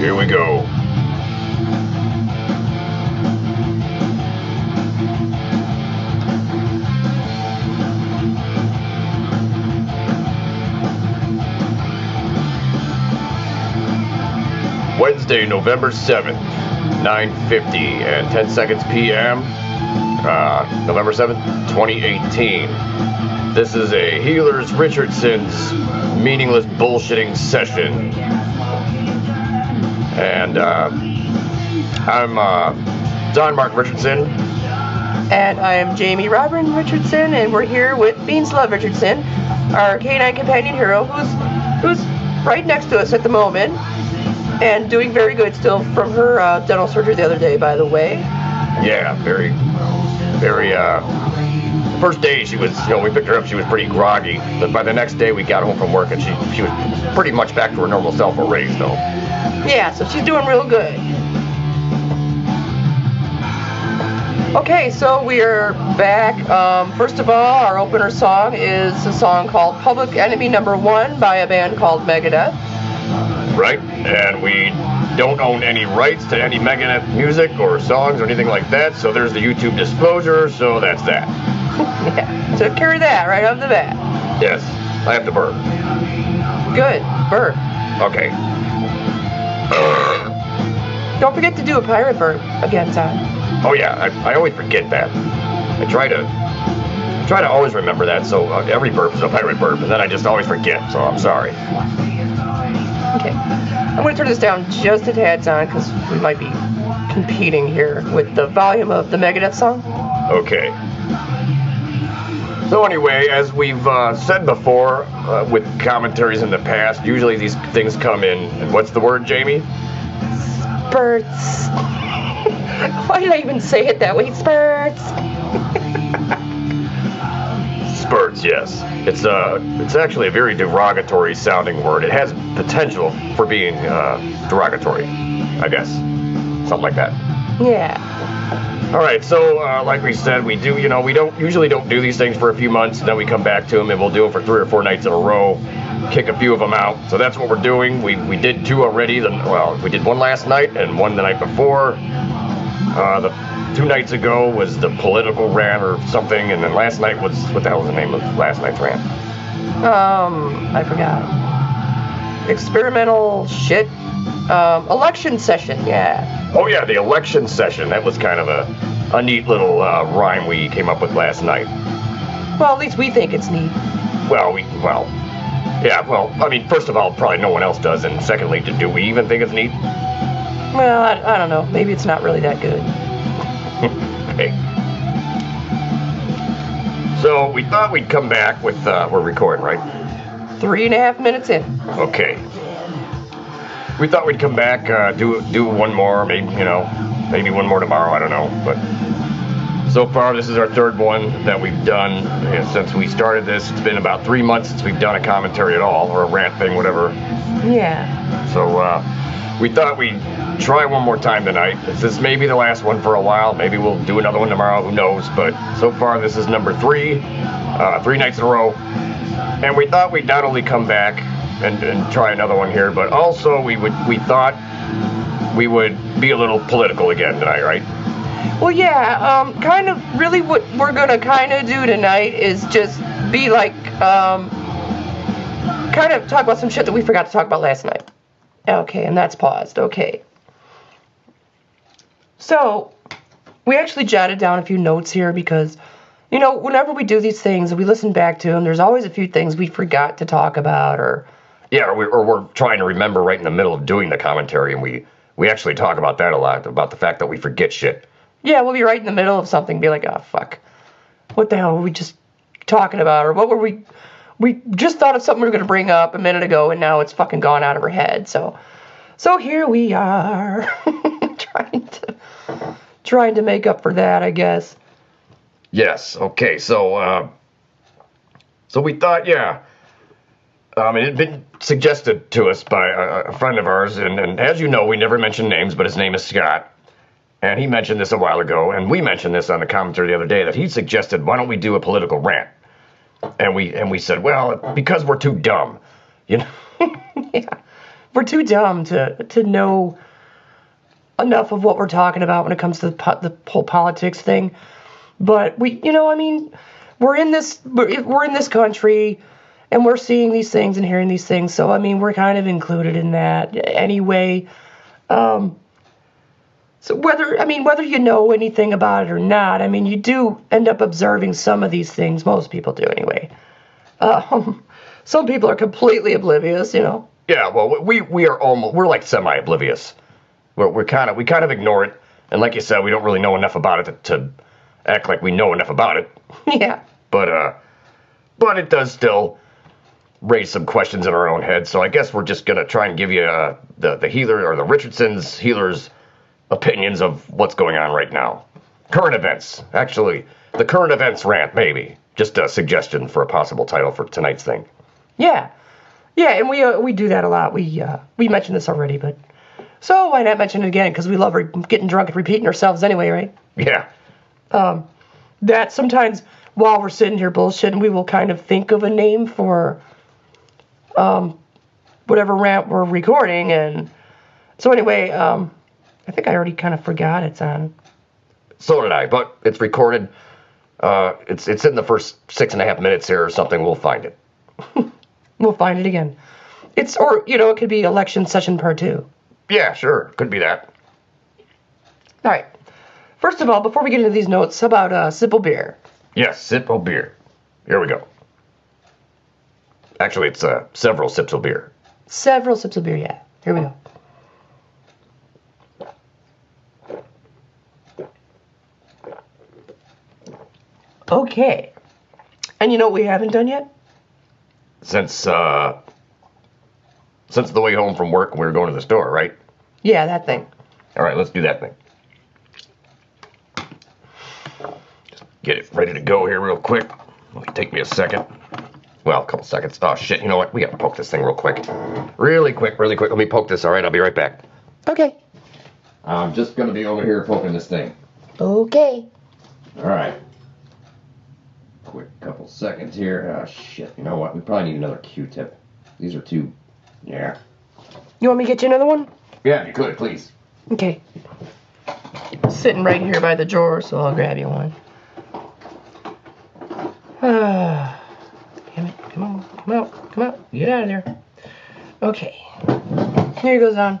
Here we go. Wednesday, November 7th, 9:50 and 10 seconds p.m. November 7th, 2018. This is a HeelerZ Richardson's meaningless bullshitting session. And I'm Don Mark Richardson. And I am Jamie Robin Richardson, and we're here with BeanZ LovE Richardson, our canine companion hero, who's right next to us at the moment, and doing very good still from her dental surgery the other day, by the way. Yeah, very, first day she was, we picked her up, she was pretty groggy, but by the next day we got home from work and she was pretty much back to her normal self already, so. Yeah, so she's doing real good. Okay, so we are back. First of all, our opener song is a song called Public Enemy Number 1 by a band called Megadeth. Right, and we don't own any rights to any Megadeth music or songs or anything like that, so there's the YouTube disclosure, so that's that. Yeah, took care of that right off the bat. Yes, I have to burp. Good, burp. Okay. Don't forget to do a pirate burp again, Tom. Oh yeah, I always forget that. I try to always remember that, so every burp is a pirate burp, and then I just always forget, so I'm sorry. Okay, I'm going to turn this down just a tad, Tom, because we might be competing here with the volume of the Megadeth song. Okay. So anyway, as we've said before, with commentaries in the past, usually these things come in, and what's the word, Jamie? Spurts. Why did I even say it that way? Spurts. Spurts, yes. It's actually a very derogatory sounding word. It has potential for being derogatory, I guess. Something like that. Yeah. All right, so like we said, we usually don't do these things for a few months, and then we come back to them, and we'll do them for 3 or 4 nights in a row, kick a few of them out. So that's what we're doing. We did 2 already. We did 1 last night and 1 the night before. The 2 nights ago was the political rant or something, and then last night was, what the hell was the name of last night's rant? I forgot. Experimental shit. Election session, yeah. Oh yeah, the election session. That was kind of a neat little rhyme we came up with last night. Well, at least we think it's neat. I mean, first of all, probably no one else does, and secondly, do we even think it's neat? Well, I don't know. Maybe it's not really that good. Okay. So we thought we'd come back with, we're recording, right? 3.5 minutes in. Okay. We thought we'd come back, do 1 more, maybe 1 more tomorrow, I don't know. But so far, this is our 3rd one that we've done since we started this. It's been about 3 months since we've done a commentary at all, or a rant thing, whatever. Yeah. So we thought we'd try 1 more time tonight. This may be the last one for a while. Maybe we'll do another one tomorrow, who knows. But so far, this is number 3, 3 nights in a row. And we thought we'd not only come back and try another one here, but also we thought we would be a little political again tonight, right? Well, yeah, kind of really what we're gonna kind of do tonight is just be like, kind of talk about some shit that we forgot to talk about last night. Okay, and that's paused. Okay. So, we actually jotted down a few notes here because, whenever we do these things and we listen back to them, there's always a few things we forgot to talk about or... Yeah, or we're trying to remember right in the middle of doing the commentary, and we actually talk about that a lot, about the fact that we forget shit. Yeah, we'll be right in the middle of something and be like, oh, fuck. What the hell were we just talking about? Or what were we just thought of something we were going to bring up a minute ago, and now it's fucking gone out of our head. So here we are, trying to make up for that, I guess. Yes, okay, so we thought, yeah. It had been suggested to us by a friend of ours, and as you know, we never mention names, but his name is Scott. And he mentioned this a while ago, and we mentioned this on the commentary the other day, that he suggested, why don't we do a political rant? And we said, well, because we're too dumb. Yeah. we're too dumb to know enough of what we're talking about when it comes to the whole politics thing. But we're in this country, and we're seeing these things and hearing these things. So we're kind of included in that anyway. So whether you know anything about it or not, you do end up observing some of these things. Most people do anyway. Some people are completely oblivious, Yeah, well, we're like semi-oblivious. We kind of ignore it, and like you said, we don't really know enough about it to act like we know enough about it. Yeah. But it does still raise some questions in our own head. So I guess we're just gonna try and give you the healer or the HeelerZ's opinions of what's going on right now. Current events, actually, the current events rant, maybe. Just a suggestion for a possible title for tonight's thing. Yeah, and we do that a lot. We mentioned this already, but so why not mention it again? Because we love getting drunk and repeating ourselves anyway, right? Yeah. That sometimes while we're sitting here bullshitting, we will kind of think of a name for whatever rant we're recording, and so anyway, I think I already kind of forgot it's on. So did I, but it's recorded. It's in the first 6.5 minutes here or something. We'll find it. We'll find it again. It could be election session part 2. Yeah, sure. Could be that. All right. First of all, before we get into these notes, how about simple beer? Yes, sip of beer. Here we go. Actually, it's several sips of beer. Several sips of beer, yeah. Here we go. Okay. And you know what we haven't done yet? Since the way home from work, we were going to the store, right? Yeah, that thing. All right, let's do that thing. Just get it ready to go here real quick. It'll take me a second. Well, a couple seconds. Oh, shit. You know what? We got to poke this thing real quick. Really quick. Let me poke this, all right? I'll be right back. Okay. I'm just going to be over here poking this thing. Okay. All right. Quick couple seconds here. Oh, shit. You know what? We probably need another Q-tip. These are too... Yeah. You want me to get you another one? Yeah, if you could, please. Okay. Sitting right here by the drawer, so I'll grab you one. Damn it. Come on. Come out. Get out of there. Okay. Here goes on.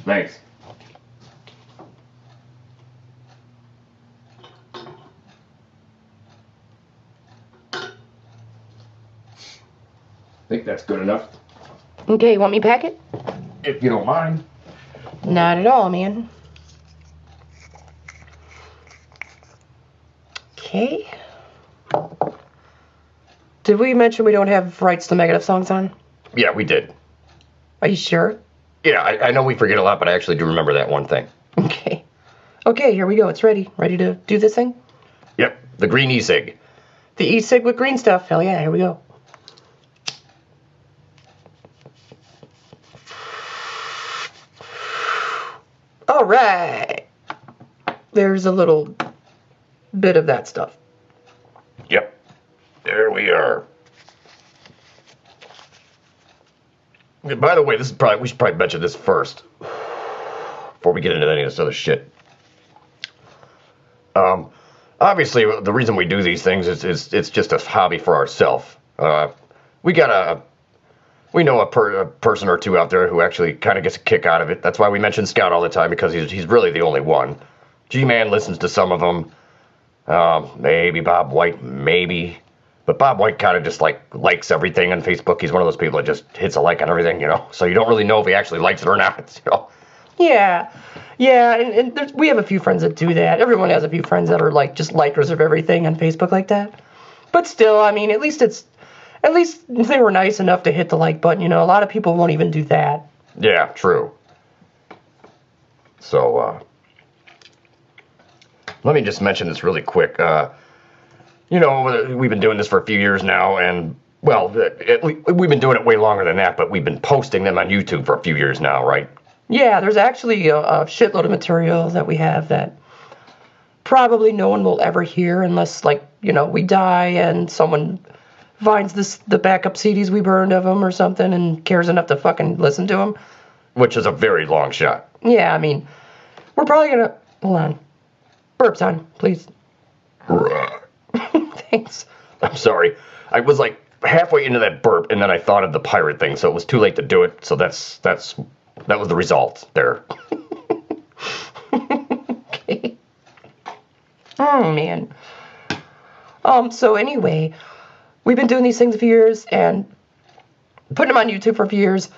Thanks. Think that's good enough. Okay, you want me to pack it? If you don't mind. Not at all, man. Okay. Did we mention we don't have rights to Megadeth songs on? Yeah, we did. Are you sure? Yeah, I know we forget a lot, but I actually do remember that one thing. Okay. Okay, here we go. It's ready. Ready to do this thing? Yep, the green e-cig. The e-cig with green stuff. Hell yeah, here we go. All right. There's a little bit of that stuff. Yep. There we are. By the way, we should probably mention this first before we get into any of this other shit. Obviously, the reason we do these things is it's just a hobby for ourselves. We know a person or two out there who actually kind of gets a kick out of it. That's why we mention Scout all the time, because he's really the only one. G-Man listens to some of them. Maybe Bob White, maybe. But Bob White kind of just likes everything on Facebook. He's one of those people that just hits a like on everything, So you don't really know if he actually likes it or not, Yeah, and we have a few friends that do that. Everyone has a few friends that are just likers of everything on Facebook like that. But still, at least they were nice enough to hit the like button. A lot of people won't even do that. Yeah, true. So, let me just mention this really quick. We've been doing this for a few years now, and, well, we've been doing it way longer than that, but we've been posting them on YouTube for a few years now, right? Yeah, there's actually a shitload of material that we have that probably no one will ever hear unless, we die and someone finds the backup CDs we burned of them or something and cares enough to fucking listen to them. which is a very long shot. Yeah, I mean, we're probably gonna hold on. Burps on, please. Thanks. I'm sorry. I was like halfway into that burp, and then I thought of the pirate thing, so it was too late to do it. So that was the result there. Okay. Oh man. So anyway, we've been doing these things for years and putting them on YouTube for a few years,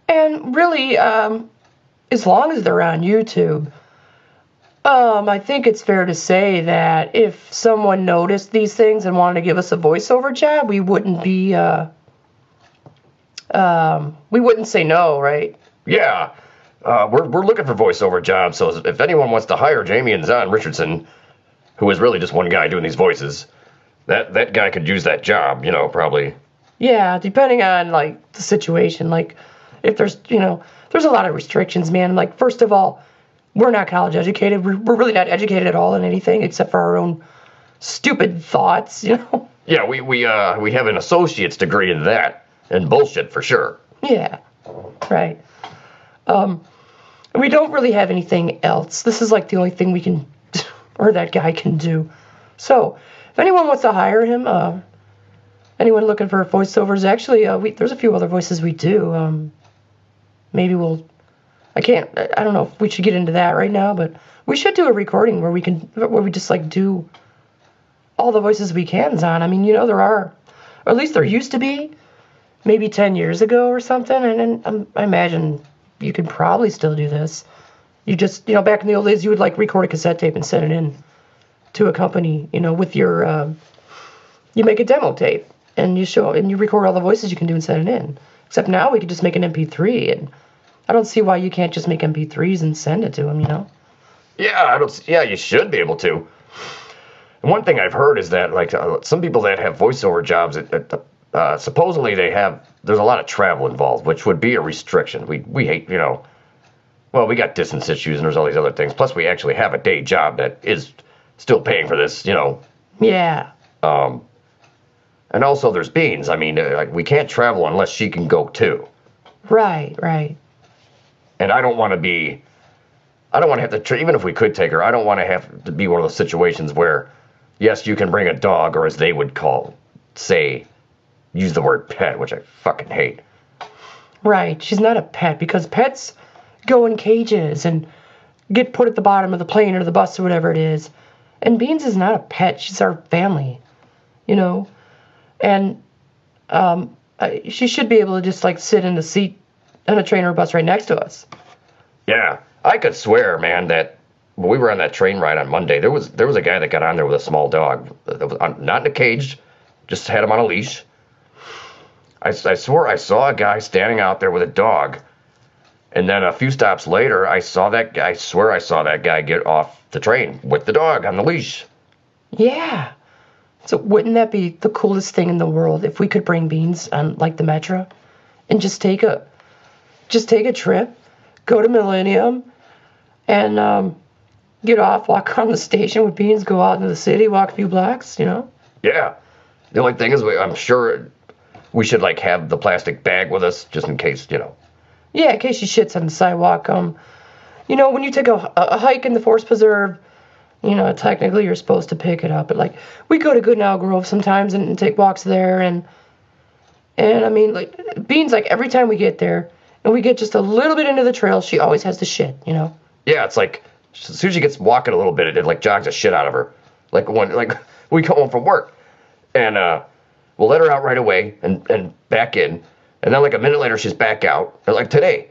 and really, as long as they're on YouTube, I think it's fair to say that if someone noticed these things and wanted to give us a voiceover job, we wouldn't be, we wouldn't say no, right? Yeah. We're looking for voiceover jobs, so if anyone wants to hire Jamie and Zon Richardson, who is really just one guy doing these voices, that guy could use that job, you know, probably. Yeah, depending on, like, the situation. Like, if there's, you know, there's a lot of restrictions, man. Like, first of all, we're not college educated. We're really not educated at all in anything except for our own stupid thoughts, you know? Yeah, we have an associate's degree in that, and bullshit for sure. Yeah, right. We don't really have anything else. This is, like, the only thing we can, or that guy can do. So, if anyone wants to hire him, anyone looking for voiceovers, actually, there's a few other voices we do. Maybe I don't know if we should get into that right now, but we should do a recording where we just, like, do all the voices we can on. I mean, you know, there are, or at least there used to be, maybe 10 years ago or something, and I imagine you could probably still do this. You just, you know, back in the old days, you would, like, record a cassette tape and send it in to a company, you know, with your, you make a demo tape, and you record all the voices you can do and send it in. Except now we could just make an MP3, and I don't see why you can't just make MP3s and send it to them, you know? Yeah, you should be able to. And one thing I've heard is that, like, some people that have voiceover jobs, supposedly there's a lot of travel involved, which would be a restriction. We hate, you know, well, we got distance issues and there's all these other things. Plus, we actually have a day job that is still paying for this, you know. Yeah. And also there's BeanZ. I mean, we can't travel unless she can go too. Right. And I don't want to have to, even if we could take her, I don't want to have to be one of those situations where, yes, you can bring a dog, or as they would use the word pet, which I fucking hate. Right. She's not a pet, because pets go in cages and get put at the bottom of the plane or the bus or whatever it is. And BeanZ is not a pet. She's our family, you know? And she should be able to just, like, sit in the seat on a train or a bus right next to us. Yeah. I could swear, man, that when we were on that train ride on Monday, there was a guy that got on there with a small dog. That was not in a cage, just had him on a leash. I swore I saw a guy standing out there with a dog. And then a few stops later, I swear I saw that guy get off the train with the dog on the leash. Yeah. So wouldn't that be the coolest thing in the world if we could bring BeanZ on, like, the Metro and just take a trip, go to Millennium, and get off, walk around the station with BeanZ, go out into the city, walk a few blocks, you know? Yeah. The only thing is, I'm sure we should, like, have the plastic bag with us just in case, you know. Yeah, in case she shits on the sidewalk. You know, when you take a hike in the Forest Preserve, you know, technically you're supposed to pick it up. But, like, we go to Goodnow Grove sometimes and take walks there. And I mean, like, BeanZ, like, every time we get there and we get just a little bit into the trail, she always has to shit, you know? Yeah, it's like, as soon as she gets walking a little bit, it like, jogs the shit out of her. Like, when we come home from work. And we'll let her out right away and back in. And then, like, a minute later, she's back out. And, like, today,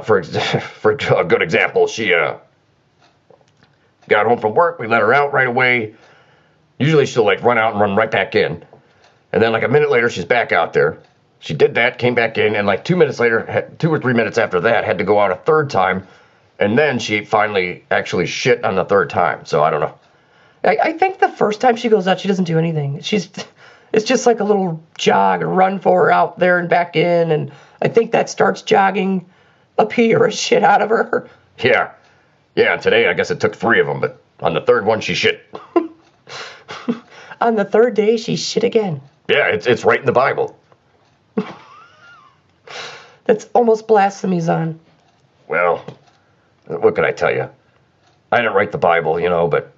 for a good example, she got home from work. We let her out right away. Usually she'll, like, run out and run right back in. And then, like, a minute later, she's back out there. She did that, came back in, and, like, 2 minutes later, 2 or 3 minutes after that, had to go out a third time. And then she finally actually shit on the third time. So I don't know. I think the first time she goes out, she doesn't do anything. It's just like a little jog, a run for her out there and back in. And I think that starts jogging a pee or a shit out of her. Yeah. Yeah, today I guess it took 3 of them, but on the third one she shit. On the third day, she shit again. Yeah, it's right in the Bible. That's almost blasphemy, Zon. Well, what can I tell you? I didn't write the Bible, but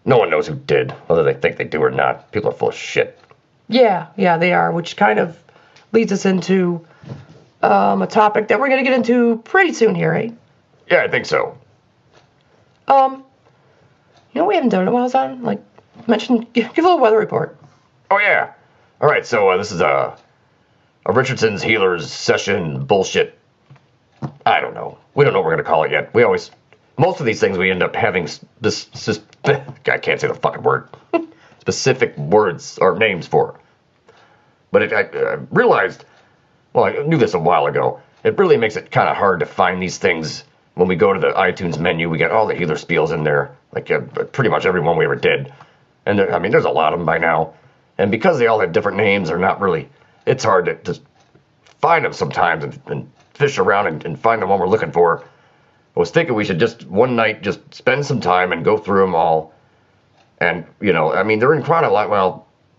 no one knows who did, whether they think they do or not. People are full of shit. Yeah, they are, which kind of leads us into a topic that we're going to get into pretty soon here, right? Yeah, I think so. We haven't done it in a while, Zon. Like, give a little weather report. Oh, yeah. All right, so this is a Richardson's HeelerZ session bullshit. I don't know. We don't know what we're going to call it yet. Most of these things we end up having I can't say the fucking word. Specific words or names for. But I realized, well, I knew this a while ago, it really makes it kind of hard to find these things when we go to the iTunes menu. We got all the Healer spiels in there, like pretty much every one we ever did. And there's a lot of them by now. And because they all have different names, they're not really, it's hard to just find them sometimes and fish around and find the one we're looking for. I was thinking we should just one night just spend some time and go through them all. And, they're in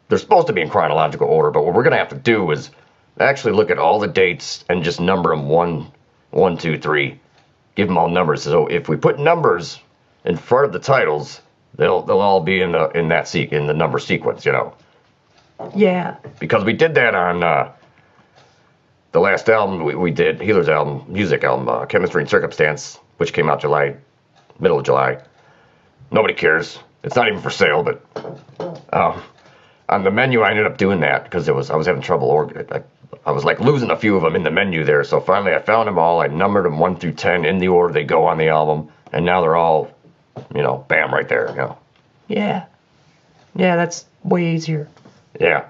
they're supposed to be in chronological order, but what we're going to have to do is actually look at all the dates and just number them 1, 2, 3. Give them all numbers. So if we put numbers in front of the titles, they'll all be in the number sequence, Yeah. Because we did that on the last album we did, HeelerZ music album, Chemistry and Circumstance, which came out middle of July. Nobody cares. It's not even for sale, but on the menu I ended up doing that because I was having trouble. I was like losing a few of them in the menu there, so finally I found them all. I numbered them 1 through 10 in the order they go on the album, and now they're all, bam, right there. Yeah. Yeah, that's way easier. Yeah.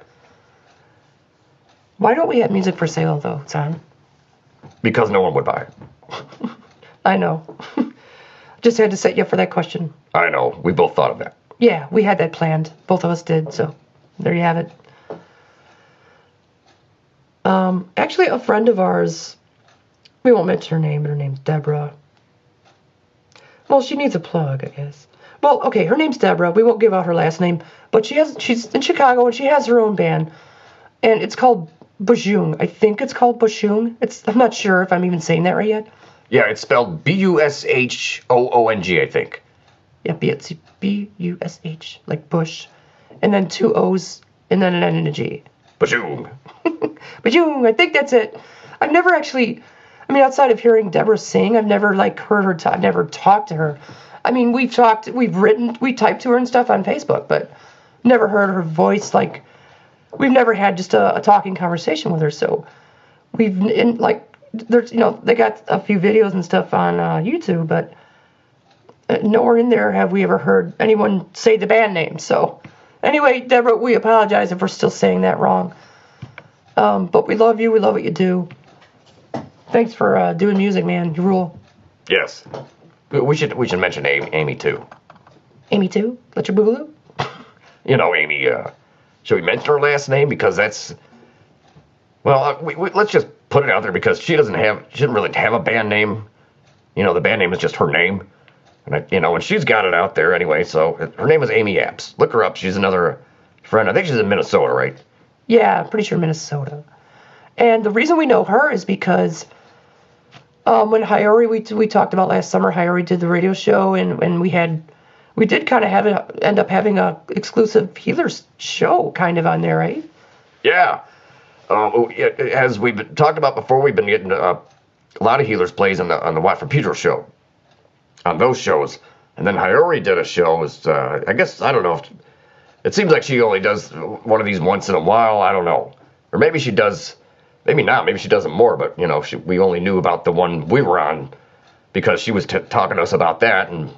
Why don't we have music for sale, though, Zon? Because no one would buy it. I know. Just had to set you up for that question. I know. We both thought of that. Yeah, we had that planned. Both of us did, so there you have it. Actually, a friend of ours, we won't mention her name, but her name's Deborah. Well, she needs a plug, I guess. Well, okay, her name's Deborah. We won't give out her last name, but she's in Chicago, and she has her own band, and it's called BeanZ. I think it's called BeanZ. I'm not sure if I'm even saying that right yet. Yeah, it's spelled BUSHOONG, I think. Yeah, it's BUSH, like Bush, and then 2 O's, and then an N and a G. BeanZ. BeanZ, I think that's it. I've never actually, outside of hearing Deborah sing, I've never, heard her I've never talked to her. We've typed to her and stuff on Facebook, but never heard her voice, we've never had just a talking conversation with her, so there's, they got a few videos and stuff on YouTube, but nowhere in there have we ever heard anyone say the band name. So anyway, Deborah, we apologize if we're still saying that wrong. But we love you. We love what you do. Thanks for doing music, man. You rule. Yes. We should mention Amy too. Amy too? Let your boogaloo? Amy, should we mention her last name? Because that's, let's just put it out there because she doesn't really have a band name. The band name is just her name. And, and she's got it out there anyway. So her name is Amy Apps. Look her up. She's another friend. I think she's in Minnesota, right? Yeah, pretty sure Minnesota. And the reason we know her is because when Hayori, we talked about last summer, Hayori did the radio show, and we did kind of end up having a exclusive HeelerZ show kind of on there, right? Yeah. As we've talked about before, we've been getting a lot of HeelerZ plays on the Watt from Pedro show, on those shows. And then Hayori did a show, I guess, I don't know, it seems like she only does one of these once in a while, I don't know. Or maybe she does, maybe not, maybe she does them more, but, we only knew about the one we were on because she was talking to us about that, and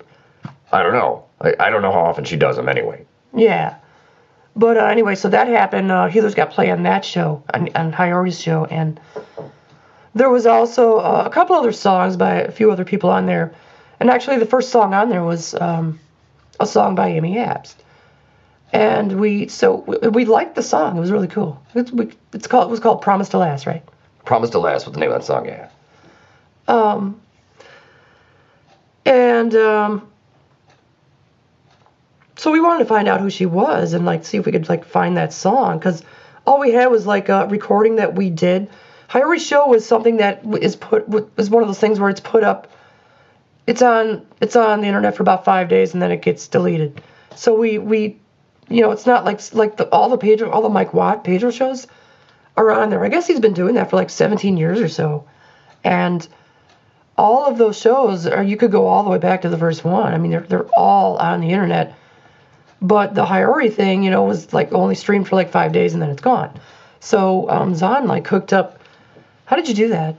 I don't know. I don't know how often she does them anyway. Yeah. But anyway, so that happened. HeelerZ got play on that show, on Hayori's show, and there was also a couple other songs by a few other people on there. And actually, the first song on there was a song by Amy Apps. And we liked the song. It was really cool. It was called Promise to Last, right? Promise to Last was the name of that song, yeah. So we wanted to find out who she was and see if we could find that song, because all we had was a recording that we did High show was something that is one of those things where it's put up. It's on the internet for about 5 days and then it gets deleted. So we it's not like all the Mike Watt Pedro shows are on there. I guess he's been doing that for like 17 years or so, and all of those shows you could go all the way back to the first one. I mean, they're all on the internet. But the High thing, was like only streamed for like 5 days and then it's gone. So Zon like hooked up. How did you do that?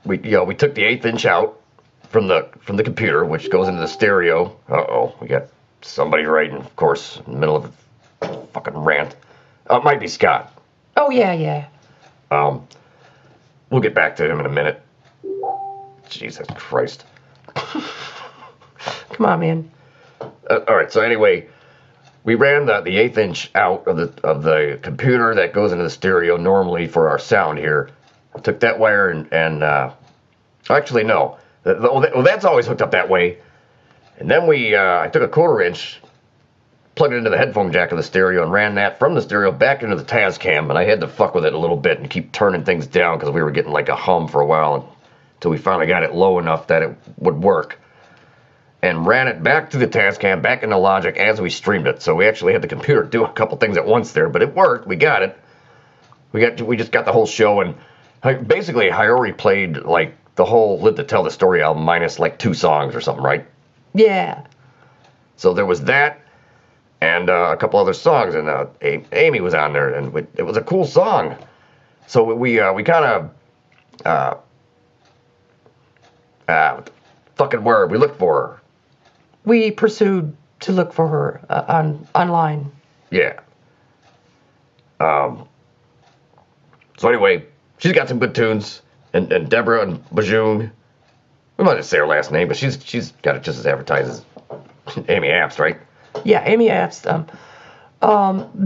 We took the 1/8" out from the computer, which goes into the stereo. We got somebody writing, of course, in the middle of a fucking rant. It might be Scott. Oh yeah. We'll get back to him in a minute. Jesus Christ. Come on, man. All right. So anyway, we ran the 1/8" out of the computer that goes into the stereo normally for our sound here. I took that wire and actually no, that's always hooked up that way. And then I took a 1/4 inch, plugged it into the headphone jack of the stereo, and ran that from the stereo back into the Tascam. And I had to fuck with it a little bit and keep turning things down because we were getting like a hum for a while until we finally got it low enough that it would work. And ran it back to the Tascam, back into Logic as we streamed it. So we actually had the computer do a couple things at once there, but it worked. We got it. We just got the whole show, and basically High played like the whole Live to Tell the Story album minus like 2 songs or something, right? Yeah. So there was that, and a couple other songs, and Amy was on there, and it was a cool song. So we kind of fucking word we looked for her. We pursued to look for her online. Yeah. So anyway, she's got some good tunes, and Deborah and Bajoon. We might just say her last name, but she's got it just as advertised as Amy Apps, right? Yeah, Amy Apps.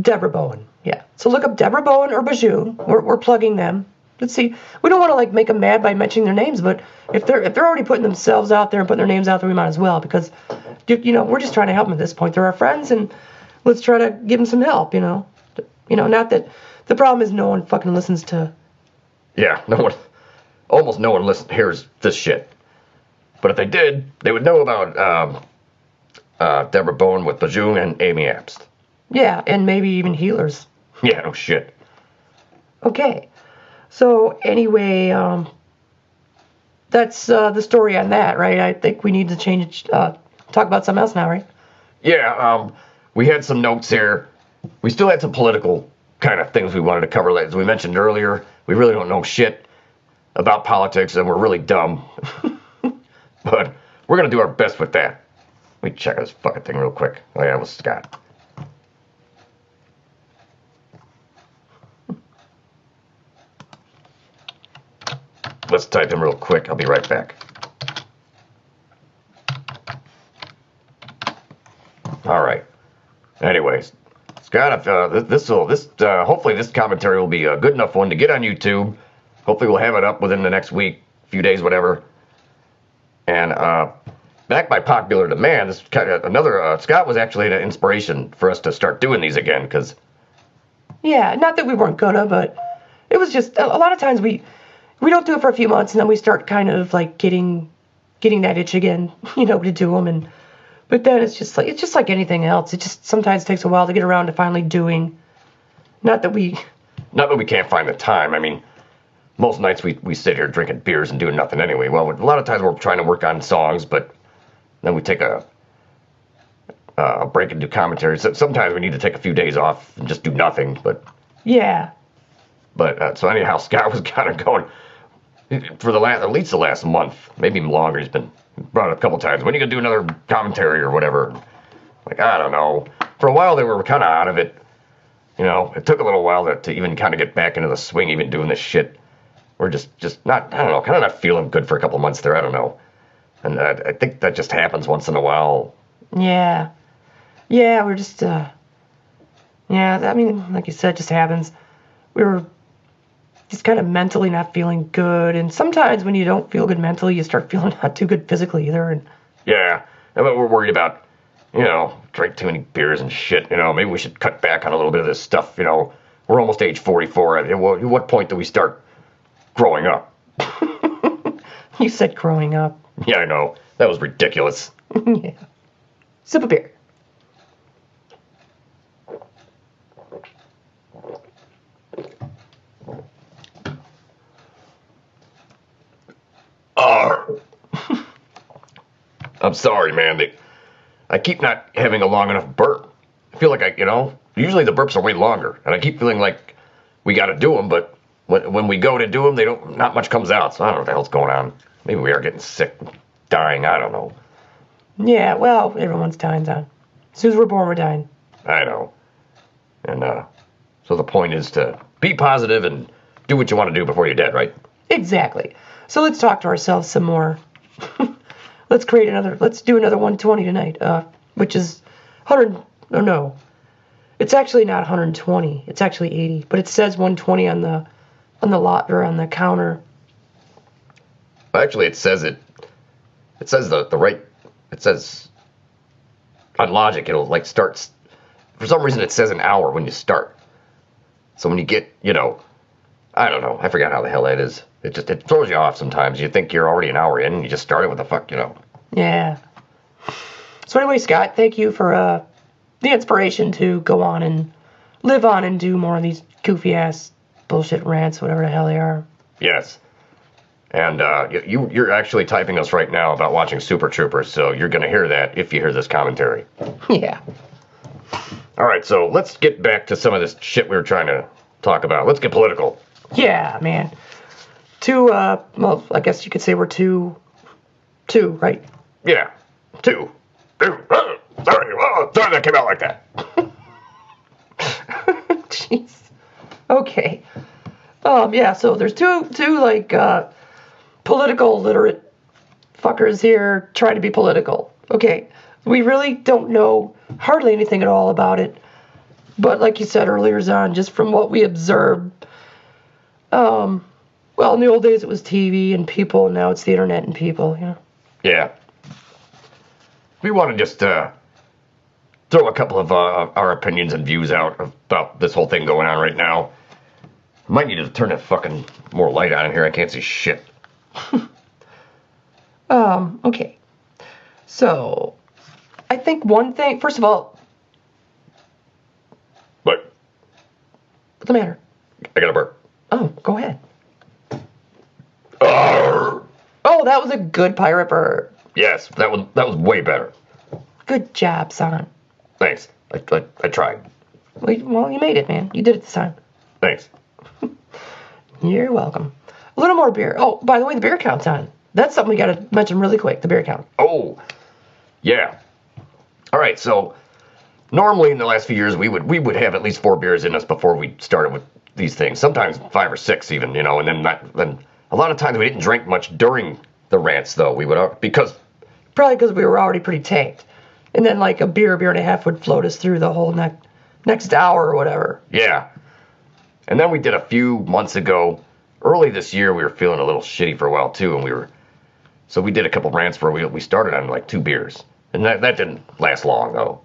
Deborah Bowen. Yeah. So look up Deborah Bowen or Bajoon. We're plugging them. Let's see. We don't want to like make them mad by mentioning their names, but if they're already putting themselves out there and putting their names out there, we might as well, because we're just trying to help them at this point. They're our friends, and let's try to give them some help. Not that the problem is no one fucking listens to. Yeah, almost no one hears this shit. But if they did, they would know about Deborah Bowen with Bajoon and Amy Apps. Yeah, and maybe even HeelerZ. Yeah, no shit. Okay. So anyway, that's the story on that, right? I think we need to talk about something else now, right? Yeah, we had some notes here. We still had some political kind of things we wanted to cover. As we mentioned earlier, we really don't know shit about politics, and we're really dumb. But we're going to do our best with that. Let me check this fucking thing real quick. Oh, yeah, it was Scott. Let's type him real quick. I'll be right back. All right. Anyways, Scott, hopefully this commentary will be a good enough one to get on YouTube. Hopefully we'll have it up within the next week, few days, whatever. And back by popular demand, this kind of another Scott was actually an inspiration for us to start doing these again, because. Yeah, not that we weren't gonna, but it was just a lot of times we don't do it for a few months, and then we start kind of like getting that itch again, to do them. But then it's just like anything else. It just sometimes takes a while to get around to finally doing. Not that we can't find the time. I mean, most nights we sit here drinking beers and doing nothing anyway. Well, a lot of times we're trying to work on songs, but then we take a break and do commentary. So sometimes we need to take a few days off and just do nothing. But yeah. But so anyhow, Scott was kind of going for at least the last month, maybe even longer. He's been brought up a couple times. When are you gonna do another commentary or whatever? Like, I don't know. For a while they were kind of out of it. It took a little while to even kind of get back into the swing, even doing this shit. We're just not, I don't know, kind of not feeling good for a couple months there. I don't know. And I think that just happens once in a while. Yeah. Yeah, we're just, yeah, I mean, like you said, it just happens. We were just kind of mentally not feeling good. And sometimes when you don't feel good mentally, you start feeling not too good physically either. And yeah. And we're worried about, drink too many beers and shit. Maybe we should cut back on a little bit of this stuff, We're almost age 44. At what point do we start growing up? You said growing up. Yeah, I know. That was ridiculous. Yeah. Sip of beer. I'm sorry, man. I keep not having a long enough burp. I feel like usually the burps are way longer, and I keep feeling like we got to do them, but when we go to do them, not much comes out. So I don't know what the hell's going on. Maybe we are getting sick, dying. I don't know. Yeah, well, everyone's dying, Don. As soon as we're born, we're dying. I know. And so the point is to be positive and do what you want to do before you're dead, right? Exactly. So let's talk to ourselves some more. Let's do another 120 tonight, which is 100, oh no. It's actually not 120, it's actually 80, but it says 120 on the lot, or on the counter. Actually, it says the right, it says on Logic, it'll like starts, for some reason it says an hour when you start. So when you get, I don't know, I forgot how the hell that is. It throws you off sometimes. You think you're already an hour in and you just started, what the fuck, Yeah. So anyway, Scott, thank you for the inspiration to go on and live on and do more of these goofy ass bullshit rants, whatever the hell they are. Yes. And you're actually typing us right now about watching Super Troopers, so you're going to hear that if you hear this commentary. Yeah. All right, so let's get back to some of this shit we were trying to talk about. Let's get political. Yeah, man. Well, I guess you could say we're two, right? Yeah, two. Sorry that came out like that. Jeez. Okay. Yeah, so there's two like, political literate fuckers here trying to be political. Okay. We really don't know hardly anything at all about it. But like you said earlier, Zon, just from what we observed, well, in the old days it was TV and people, and now it's the internet and people, Yeah. We want to just throw a couple of our opinions and views out about this whole thing going on right now. Might need to turn that fucking more light on in here. I can't see shit. Okay. So, I think one thing, first of all... What? What's the matter? I got a burp. Oh, go ahead. Oh, that was a good pirate burp. Yes, that was way better. Good job, son. Thanks. I tried. Well, you made it, man. You did it this time. Thanks. You're welcome. A little more beer. Oh, by the way, the beer count's on. That's something we got to mention really quick, the beer count. Oh, yeah. All right, so normally in the last few years, we would have at least 4 beers in us before we started with these things. Sometimes 5 or 6 even, and then a lot of times we didn't drink much during the rants, though. We would, Probably because we were already pretty tanked. And then like a beer and a half would float us through the whole next hour or whatever. Yeah. And then we did a few months ago, early this year, we were feeling a little shitty for a while too, and so we did a couple rants where we started on like 2 beers. And that didn't last long, though.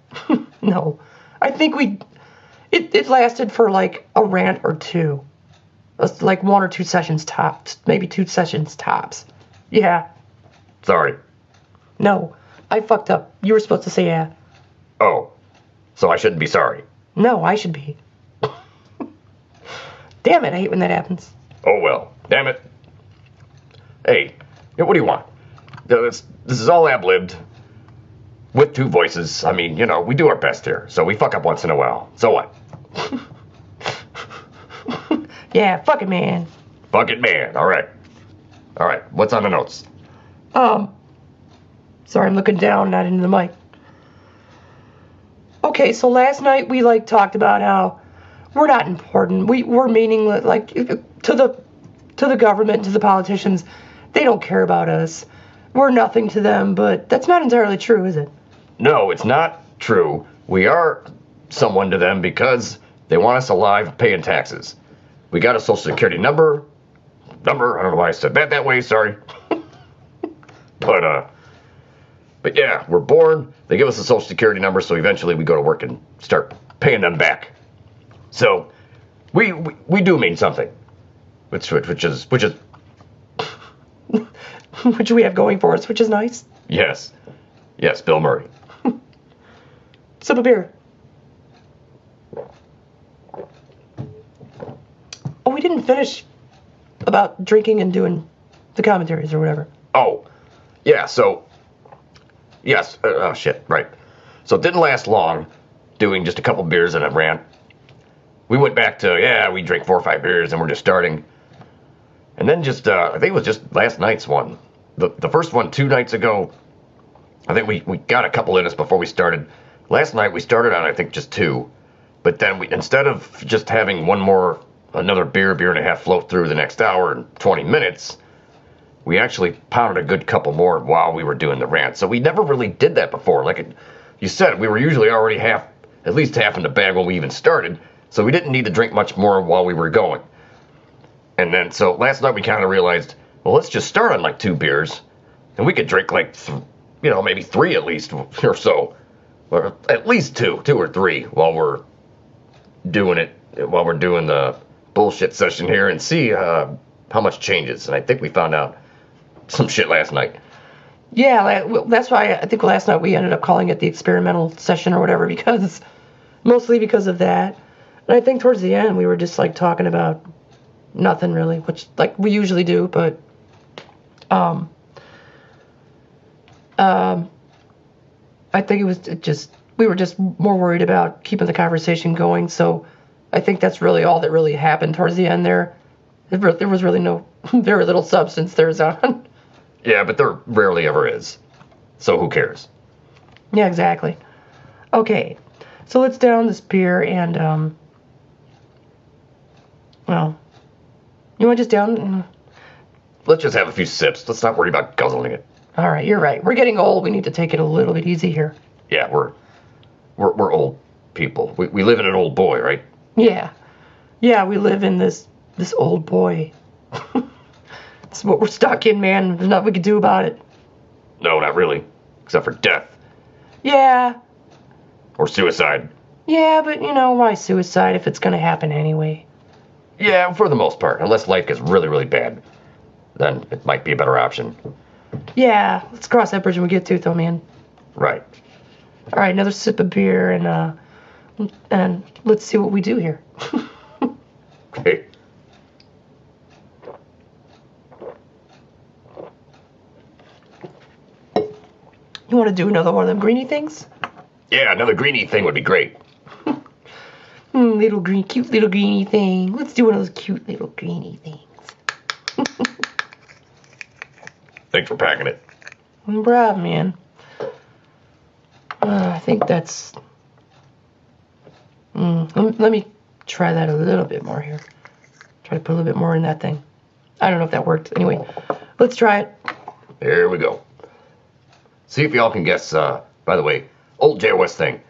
No. I think it lasted for like a rant or 2. Like 1 or 2 sessions tops. Maybe 2 sessions tops. Yeah. Sorry. No. I fucked up. You were supposed to say yeah. Oh. So I shouldn't be sorry. No, I should be. Damn it, I hate when that happens. Oh, well. Damn it. Hey, what do you want? This is all ad-libbed. With 2 voices. I mean, we do our best here. So we fuck up once in a while. So what? Yeah, fuck it, man. Fuck it, man. All right. What's on the notes? Sorry, I'm looking down, not into the mic. Okay, so last night we talked about how we're not important. We're meaningless. To the government, to the politicians, they don't care about us. We're nothing to them, but that's not entirely true, is it? No, it's not true. We are someone to them because they want us alive paying taxes. We got a social security number, I don't know why I said that way, sorry. But yeah, we're born, they give us a social security number, so eventually we go to work and start paying them back. So, We do mean something. Which is which we have going for us, which is nice. yes. Yes, Bill Murray. Sip of beer. Oh, we didn't finish about drinking and doing the commentaries or whatever. Oh, yeah, so, yes, oh shit, right. So it didn't last long doing just a couple beers and a rant. We went back to, we drank 4 or 5 beers and we're just starting. And then just, I think it was just last night's one. The first one 2 nights ago, I think we got a couple in us before we started. Last night we started on, I think, just 2. But then instead of just having another beer and a half float through the next hour and 20 minutes, we actually pounded a good couple more while we were doing the rant. So we never really did that before. Like you said, we were usually already at least half in the bag when we even started. So we didn't need to drink much more while we were going. And then, so last night we kind of realized, well, let's just start on like 2 beers. And we could drink like, maybe 3 at least or so. Or at least 2 or 3 while we're doing the bullshit session here and see how much changes. And I think we found out some shit last night. Yeah, that's why I think last night we ended up calling it the experimental session or whatever, mostly because of that. And I think towards the end we were just like talking about nothing really, which like we usually do, but I think we were just more worried about keeping the conversation going. So I think that's really all that really happened towards the end there. There was really very little substance there, Zon. Yeah, but there rarely ever is. So who cares? Yeah, exactly. Okay, so let's down this beer and, you want to just down? Let's just have a few sips. Let's not worry about guzzling it. All right, you're right. We're getting old. We need to take it a little bit easy here. Yeah, we're old people. We live in an old boy, right? Yeah. Yeah, we live in this old boy. It's what we're stuck in, man. There's nothing we can do about it. No, not really. Except for death. Yeah. Or suicide. Yeah, but why suicide if it's going to happen anyway? Yeah, for the most part. Unless life gets really, really bad. Then it might be a better option. Yeah, let's cross that bridge when we get to it, though, man. Right. All right, another sip of beer, and let's see what we do here. Okay. You want to do another one of them greeny things? Yeah, another greeny thing would be great. Cute little greeny thing. Let's do one of those cute little greeny things. Thanks for packing it. No problem, man. I think that's... let me try that a little bit more here. Try to put a little bit more in that thing. I don't know if that worked. Anyway, let's try it. There we go. See if y'all can guess, by the way, old JOS thing.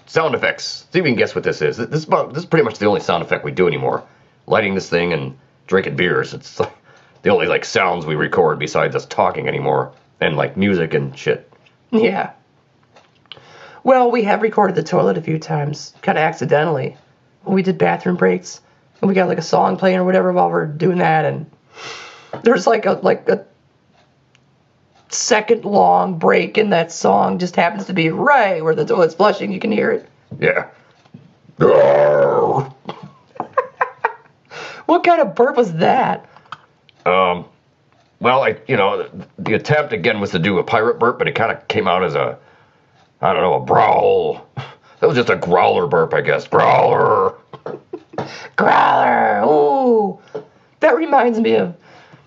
Sound effects. See if we can guess what this is. This is pretty much the only sound effect we do anymore. Lighting this thing and drinking beers. It's like the only like sounds we record besides us talking anymore. And like music and shit. Yeah. Well, we have recorded the toilet a few times, kind of accidentally. When we did bathroom breaks, and we got like a song playing or whatever while we're doing that, and there's like a second long break in that song, just happens to be right where the toilet's flushing. You can hear it. Yeah. What kind of burp was that? Well, the attempt again was to do a pirate burp, but it kind of came out as a growl. That was just a growler burp, I guess. Growler. Growler. Ooh. That reminds me of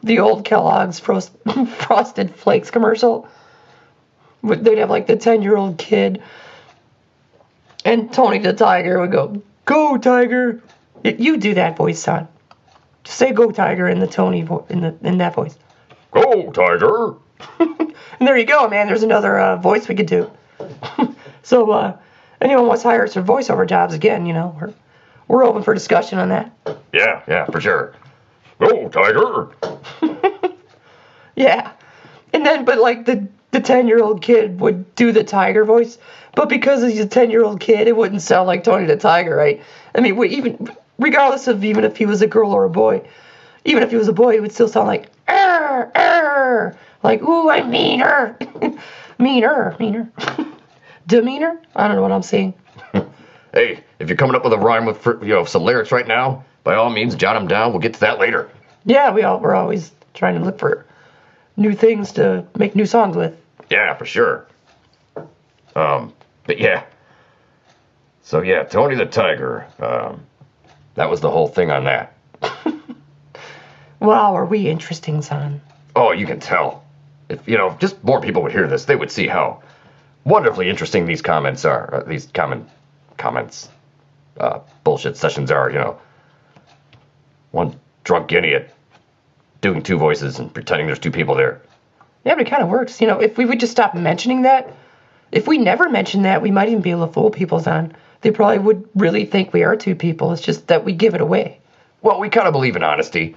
the old Kellogg's Frosted Flakes commercial. They'd have like the 10-year-old kid, and Tony the Tiger would go, "Go, Tiger." You do that voice, son. Just say "Go, Tiger" in the Tony in that voice. Go, Tiger. And there you go, man. There's another voice we could do. So, anyone wants to hire us for voiceover jobs again, we're open for discussion on that. Yeah, for sure. Go, Tiger. Yeah. And then, but like the 10-year-old kid would do the tiger voice, but because he's a 10-year-old kid, it wouldn't sound like Tony the Tiger, right? I mean, regardless of even if he was a girl or a boy. Even if he was a boy, it would still sound like, like, ooh, I'm meaner. meaner. Demeanor? I don't know what I'm saying. Hey, if you're coming up with a rhyme with some lyrics right now, by all means, jot them down. We'll get to that later. Yeah, we're always trying to look for new things to make new songs with. Yeah, for sure. But yeah. So yeah, Tony the Tiger. That was the whole thing on that. Wow, are we interesting, son? Oh, you can tell. If just more people would hear this, they would see how wonderfully interesting these comments are. These comments, bullshit sessions are. One drunk idiot doing two voices and pretending there's two people there. Yeah, but it kind of works. If we would just stop mentioning that, if we never mention that, we might even be able to fool people on. They probably would really think we are two people. It's just that we give it away. Well, we kind of believe in honesty.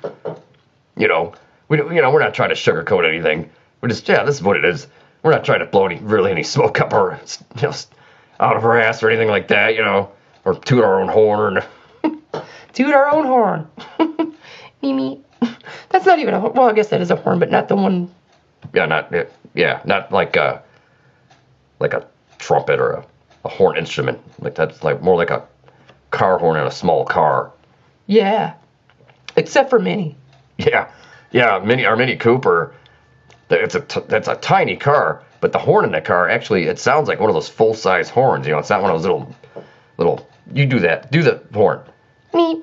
We're not trying to sugarcoat anything. We're just, this is what it is. We're not trying to blow any smoke up our, out of our ass or anything like that, or toot our own horn. Toot our own horn. Mimi. That's not even a horn. Well, I guess that is a horn, but not the one. Yeah, not like a trumpet or a horn instrument. Like that's like more like a car horn in a small car. Yeah. Except for Minnie. Yeah. Our Mini Cooper. That's a tiny car, but the horn in that car actually it sounds like one of those full size horns. It's not one of those little. You do that. Do the horn. Me.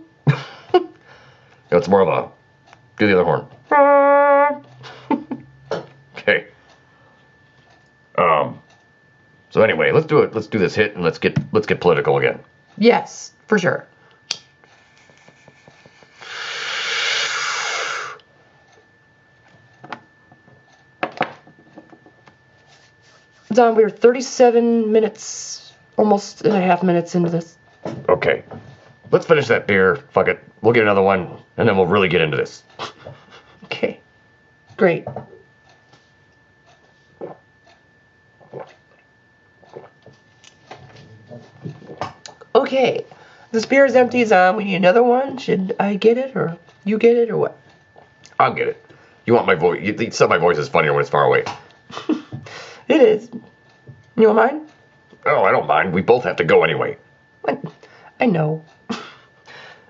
It's more of a. Do the other horn. Okay. So anyway, let's do it. Let's do this hit and let's get political again. Yes, for sure. Don, we're 37 minutes, almost and a half minutes into this. Okay. Let's finish that beer. Fuck it. We'll get another one, and then we'll really get into this. Okay. Great. Okay. This beer is empty, Zon. We need another one. Should I get it, or you get it, or what? I'll get it. You want my voice? You said my voice is funnier when it's far away. It is. You want mine? Oh, I don't mind. We both have to go anyway. I know.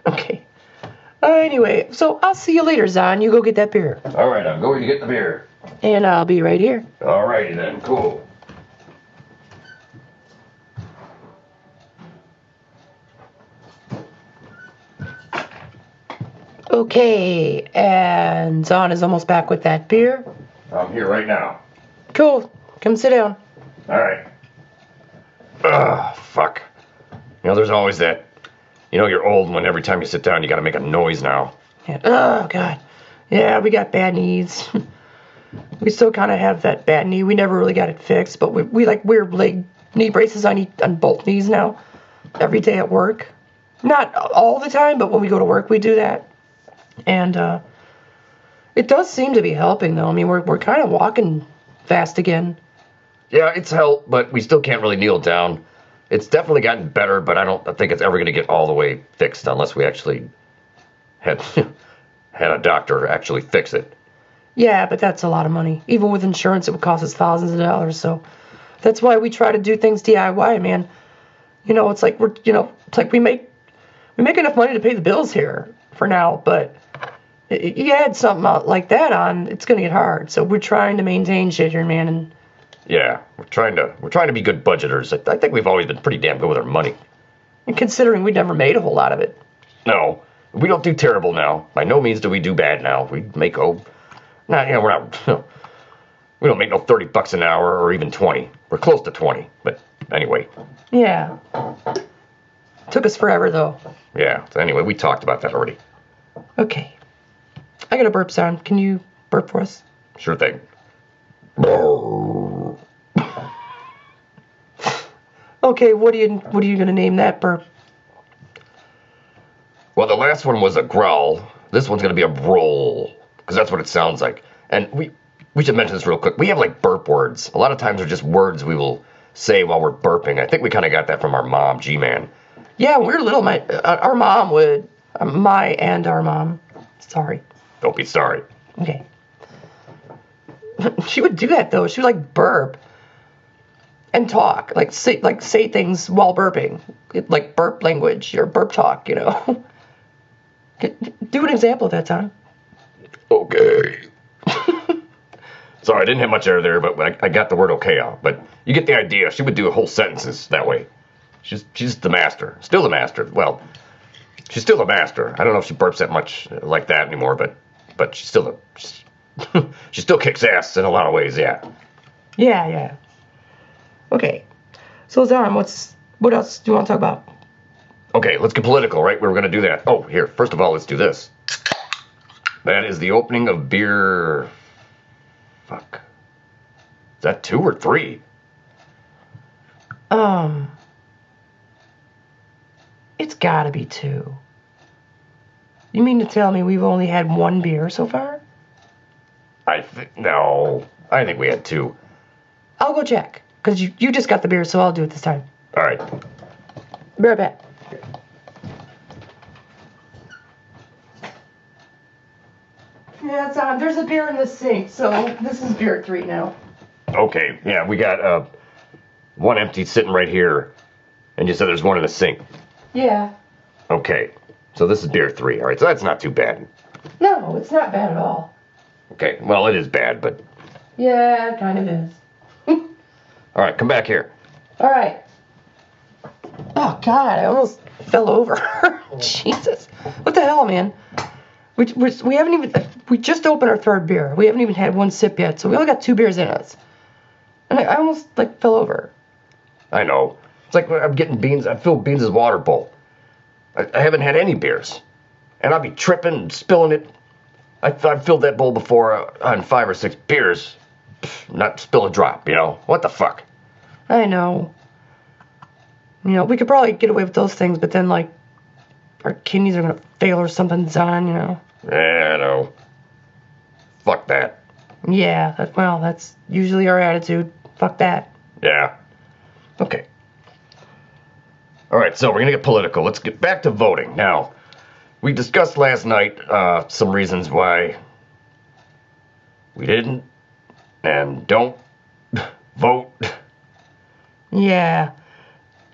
Okay. Anyway, so I'll see you later, Zon. You go get that beer. All right, I'm going to get the beer. And I'll be right here. All righty then. Cool. Okay, and Zon is almost back with that beer. I'm here right now. Cool. Come sit down. All right. Ugh, fuck. There's always that. You're old when every time you sit down, you got to make a noise now. Yeah. Oh, God. Yeah, we got bad knees. We still kind of have that bad knee. We never really got it fixed, but we like wear knee braces on both knees now. Every day at work. Not all the time, but when we go to work, we do that. And it does seem to be helping, though. I mean, we're kind of walking fast again. Yeah, it's helped, but we still can't really kneel down. It's definitely gotten better, but I think it's ever going to get all the way fixed unless we actually had a doctor actually fix it. Yeah, but that's a lot of money. Even with insurance, it would cost us thousands of dollars. So that's why we try to do things DIY, man. It's like it's like we make enough money to pay the bills here for now, but you add something like that on, it's going to get hard. So we're trying to maintain shit here, man, and yeah, we're trying to be good budgeters. I think we've always been pretty damn good with our money. And considering we never made a whole lot of it. No, we don't do terrible now. By no means do we do bad now. We make we don't make no $30 an hour or even 20. We're close to 20, but anyway. Yeah. Took us forever though. Yeah. So anyway, we talked about that already. Okay. I got a burp sound. Can you burp for us? Sure thing. Okay, what are you gonna name that burp? Well, the last one was a growl. This one's gonna be a roll, because that's what it sounds like. And we should mention this real quick. We have like burp words. A lot of times they're just words we will say while we're burping. I think we kind of got that from our mom, G-Man. Yeah, when we were little, our mom would My and our mom. Sorry. Don't be sorry. Okay. She would do that though. She would like burp and talk, like say things while burping, like burp language or burp talk. You know. Do an example of that, Tom. Okay. Sorry, I didn't have much air there, but I got the word okay out. But you get the idea. She would do whole sentences that way. She's the master. Still the master. Well, she's still the master. I don't know if she burps that much like that anymore, but she's still she still kicks ass in a lot of ways, yeah. Yeah. Okay. So, Zon, what else do you want to talk about? Okay, let's get political, right? We were going to do that. Oh, here, first of all, let's do this. That is the opening of beer... Fuck. Is that 2 or 3? It's gotta be 2. You mean to tell me we've only had 1 beer so far? No. I think we had 2. I'll go check, because you just got the beer, so I'll do it this time. All right. Be right back. Yeah, it's on. There's a beer in the sink, so this is beer 3 now. Okay, yeah, we got 1 empty sitting right here, and you said there's 1 in the sink. Yeah. Okay, so this is beer 3. All right, so that's not too bad. No, it's not bad at all. Okay, well, it is bad, but... Yeah, it kind of is. All right, come back here. All right. Oh, God, I almost fell over. Jesus. What the hell, man? We haven't even... We just opened our 3rd beer. We haven't even had 1 sip yet, so we only got 2 beers in us. And I almost, fell over. I know. It's like I'm getting beans. I filled Beans' water bowl. I haven't had any beers. And I'll be tripping and spilling it. I've filled that bowl before on 5 or 6 beers. Not spill a drop, you know? What the fuck? I know. You know, we could probably get away with those things, but then, our kidneys are going to fail or something's on, you know? Yeah, I know. Fuck that. Yeah, that's usually our attitude. Fuck that. Yeah. Okay. All right, so we're going to get political. Let's get back to voting. Now, we discussed last night some reasons why we didn't and don't vote. Yeah.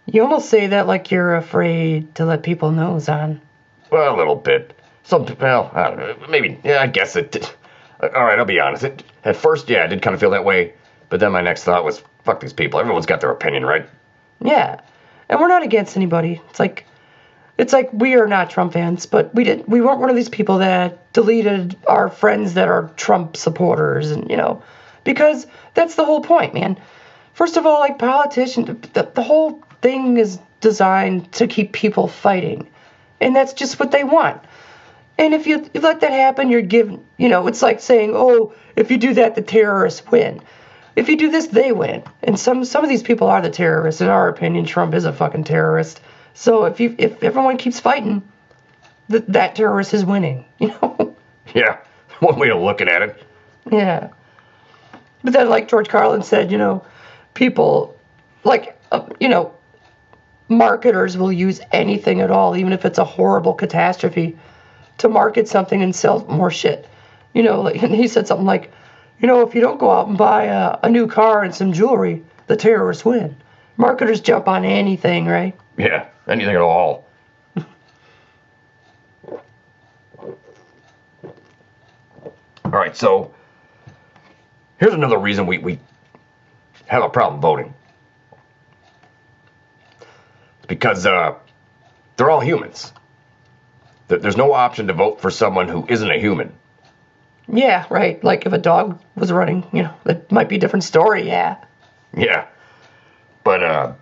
You almost say that like you're afraid to let people know, Zon. Well, a little bit. I don't know, maybe, yeah, I guess it did. All right, I'll be honest. At first, yeah, I did kind of feel that way. But then my next thought was, fuck these people. Everyone's got their opinion, right? Yeah. And we're not against anybody. It's like we are not Trump fans, but we weren't one of these people that deleted our friends that are Trump supporters, and because that's the whole point, man. First of all, politicians, the whole thing is designed to keep people fighting, and that's just what they want. And if you let that happen, you're giving, it's like saying, oh, if you do that, the terrorists win. If you do this, they win. And some of these people are the terrorists. In our opinion, Trump is a fucking terrorist. So if everyone keeps fighting, that terrorist is winning, Yeah, one way of looking at it. Yeah. But then, like George Carlin said, people, marketers will use anything at all, even if it's a horrible catastrophe, to market something and sell more shit. And he said something like, if you don't go out and buy a new car and some jewelry, the terrorists win. Marketers jump on anything, right? Yeah, anything at all. All right, so here's another reason we have a problem voting. It's because they're all humans. There's no option to vote for someone who isn't a human. Yeah, right. Like if a dog was running, that might be a different story, yeah. Yeah. But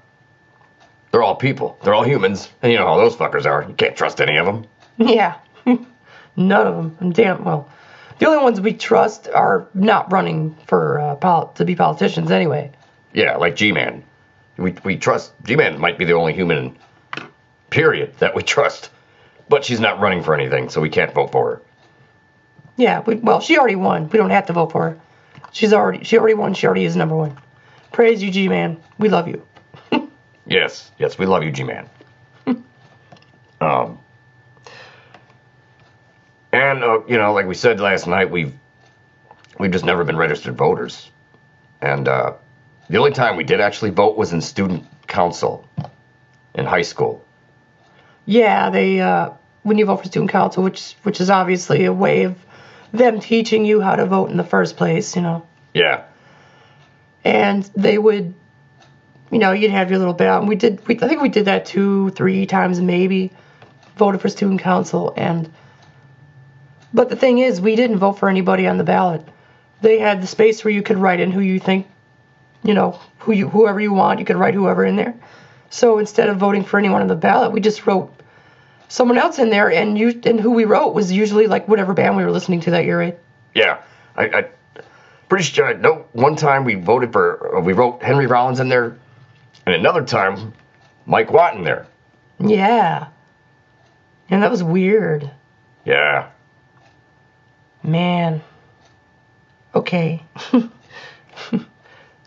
they're all people. They're all humans. And you know how those fuckers are. You can't trust any of them. Yeah. None of them. And damn, well, the only ones we trust are not running for to be politicians anyway. Yeah, like G-Man. We trust... G-Man might be the only human, period, that we trust. But she's not running for anything, so we can't vote for her. Yeah, she already won. We don't have to vote for her. She already won. She already is number 1. Praise you, G-Man. We love you. Yes, we love you, G-Man. And like we said last night, we've just never been registered voters. And the only time we did actually vote was in student council in high school. Yeah, they when you vote for student council, which is obviously a way of them teaching you how to vote in the first place, Yeah. And they would, you'd have your little ballot. And I think we did that 2-3 times maybe, voted for student council. But the thing is, we didn't vote for anybody on the ballot. They had the space where you could write in who you think, whoever you want, you could write whoever in there. So instead of voting for anyone on the ballot, we just wrote someone else in there, and who we wrote was usually like whatever band we were listening to that year, right? Yeah. I pretty sure I know one time we wrote Henry Rollins in there, and another time Mike Watt in there. Yeah. And that was weird. Yeah. Man. Okay.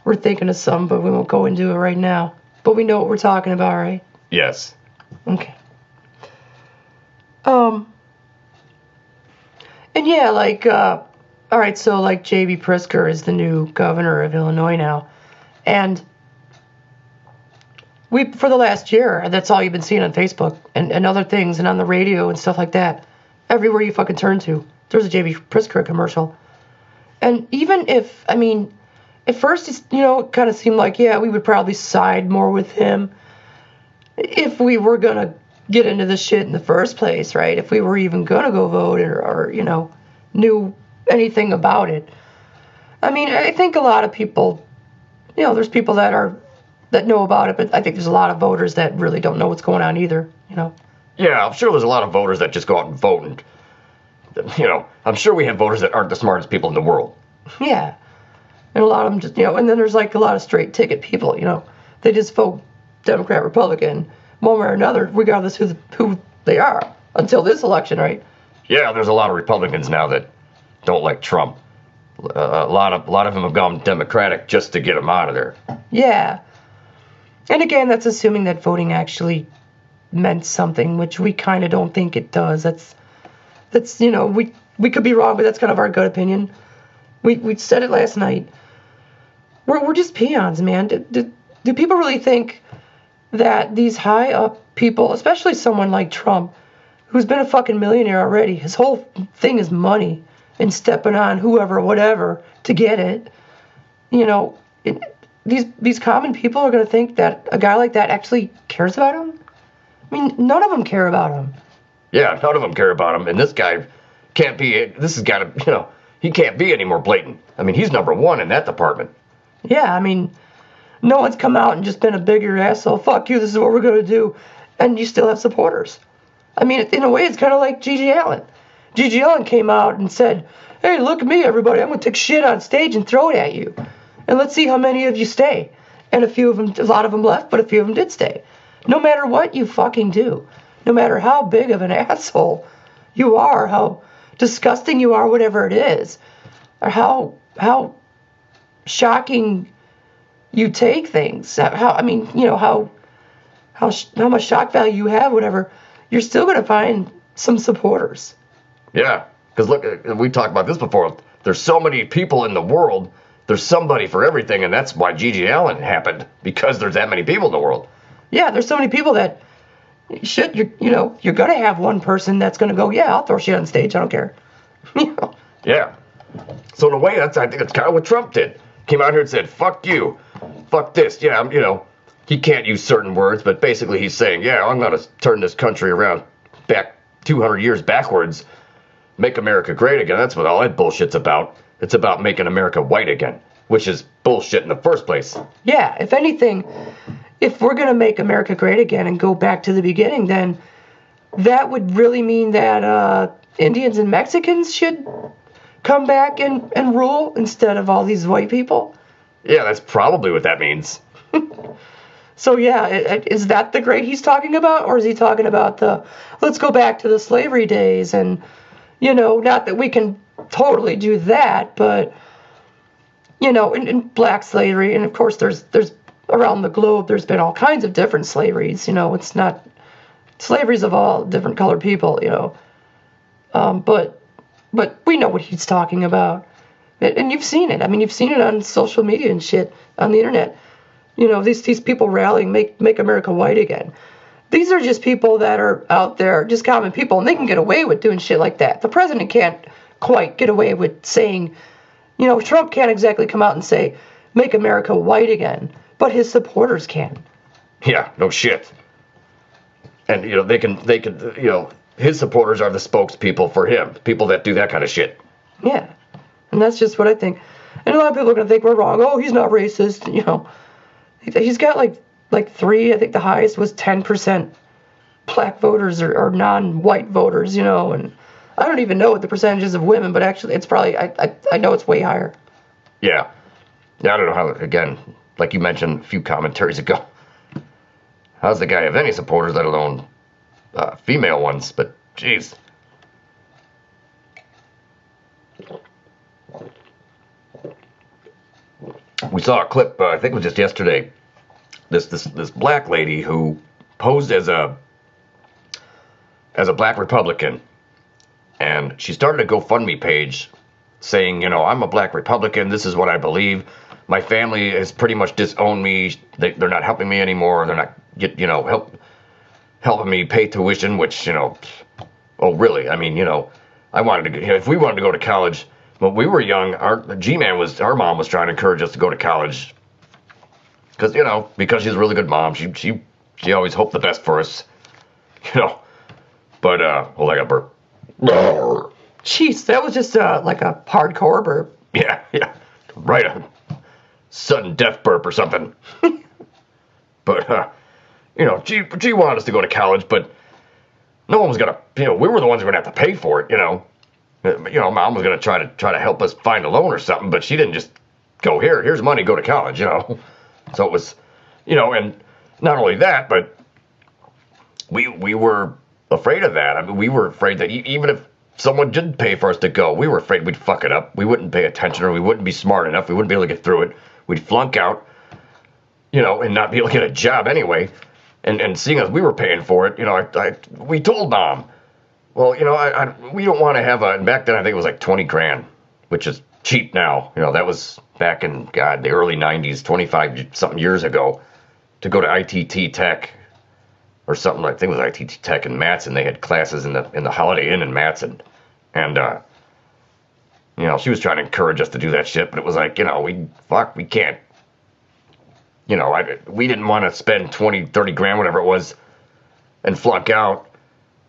We're thinking of some, but we won't go into it right now. But we know what we're talking about, right? Yes. Okay. And yeah, all right, so J.B. Pritzker is the new governor of Illinois now. And for the last year, that's all you've been seeing on Facebook and other things and on the radio and stuff like that. Everywhere you fucking turn to, there's a J.B. Pritzker commercial. And even if, at first, it kind of seemed like, yeah, we would probably side more with him if we were going to get into this shit in the first place, right? If we were even going to go vote or knew anything about it. I think a lot of people, there's people that know about it, but I think there's a lot of voters that really don't know what's going on either, Yeah, I'm sure there's a lot of voters that just go out and vote, and, I'm sure we have voters that aren't the smartest people in the world. Yeah. And a lot of them just, and then there's a lot of straight ticket people, they just vote Democrat, Republican, one way or another, regardless who they are, until this election, right? Yeah, there's a lot of Republicans now that don't like Trump. A lot of them have gone Democratic just to get him out of there. Yeah. And again, that's assuming that voting actually meant something, which we kind of don't think it does. That's we could be wrong, but that's kind of our gut opinion. We said it last night. We're just peons, man. Do people really think that these high up people, especially someone like Trump, who's been a fucking millionaire already, his whole thing is money and stepping on whoever, whatever, to get it. These common people are going to think that a guy like that actually cares about him? None of them care about him. Yeah, none of them care about him. And this guy can't be, this has got to, he can't be any more blatant. He's number one in that department. Yeah, no one's come out and just been a bigger asshole. Fuck you, this is what we're going to do. And you still have supporters. In a way, it's kind of like G.G. Allen. G.G. Allen came out and said, hey, look at me, everybody. I'm going to take shit on stage and throw it at you. And let's see how many of you stay. And a lot of them left, but a few of them did stay. No matter what you fucking do, no matter how big of an asshole you are, how disgusting you are, whatever it is, or how shocking you take things, how much shock value you have, whatever, you're still going to find some supporters. Yeah, because look, we talked about this before. There's so many people in the world. There's somebody for everything, and that's why G.G. Allen happened, because there's that many people in the world. Yeah, there's so many people that shit. You're going to have one person that's going to go, yeah, I'll throw shit on stage. I don't care. Yeah. So in a way, I think that's kind of what Trump did. Came out here and said, fuck you, fuck this. Yeah, he can't use certain words, but basically he's saying, yeah, I'm going to turn this country around back 200 years backwards, make America great again. That's what all that bullshit's about. It's about making America white again, which is bullshit in the first place. Yeah, if anything, if we're going to make America great again and go back to the beginning, then that would really mean that Indians and Mexicans should come back and rule instead of all these white people. Yeah, that's probably what that means. So yeah, is that the great he's talking about? Or is he talking about let's go back to the slavery days and, not that we can totally do that, but, in black slavery, and of course there's around the globe, there's been all kinds of different slaveries, it's not slaveries of all different colored people, But we know what he's talking about. And you've seen it. I mean, you've seen it on social media and shit, on the internet. You know, these people rallying, make America white again. These are just people that are out there, just common people, and they can get away with doing shit like that. The president can't quite get away with saying, you know, Trump can't exactly come out and say, make America white again, but his supporters can. Yeah, no shit. And, you know, they can, you know, his supporters are the spokespeople for him, people that do that kind of shit. Yeah, and that's just what I think. And a lot of people are going to think we're wrong. Oh, he's not racist, you know. He's got like 3, I think the highest was 10% black voters or non-white voters, you know, and I don't even know what the percentages of women, but actually it's probably, I know it's way higher. Yeah. Yeah, I don't know how, again, like you mentioned a few commentaries ago, how's the guy have any supporters, let alone female ones, but jeez. We saw a clip, I think it was just yesterday, this black lady who posed as a black Republican, and she started a GoFundMe page saying, you know, I'm a black Republican, this is what I believe, my family has pretty much disowned me, they're not helping me anymore, they're not, you know, helping me pay tuition, which, you know, oh really, I mean, you know, I wanted to, you know, if we wanted to go to college, when we were young, our mom was trying to encourage us to go to college, because, you know, because she's a really good mom, she always hoped the best for us, you know, but, hold on, I got burp. Jeez, that was just like a hardcore burp. Yeah, right, a sudden death burp or something. But, you know, she wanted us to go to college, but no one was gonna, you know, we were the ones who were gonna have to pay for it, you know. You know, mom was gonna try to help us find a loan or something, but she didn't just go, here's money, go to college, you know. So it was, you know, and not only that, but we were afraid of that. I mean, we were afraid that even if someone did pay for us to go, we were afraid we'd fuck it up. We wouldn't pay attention, or we wouldn't be smart enough. We wouldn't be able to get through it. We'd flunk out, you know, and not be able to get a job anyway. And seeing as we were paying for it, you know, we told mom, well, you know, we don't want to have a, back then I think it was like 20 grand, which is cheap now. You know, that was back in, God, the early 90s, 25-something years ago, to go to ITT Tech or something. I think it was ITT Tech in Matson. They had classes in the Holiday Inn in Matson. And, you know, she was trying to encourage us to do that shit, but it was like, you know, we can't. You know, we didn't want to spend 20, 30 grand, whatever it was, and flunk out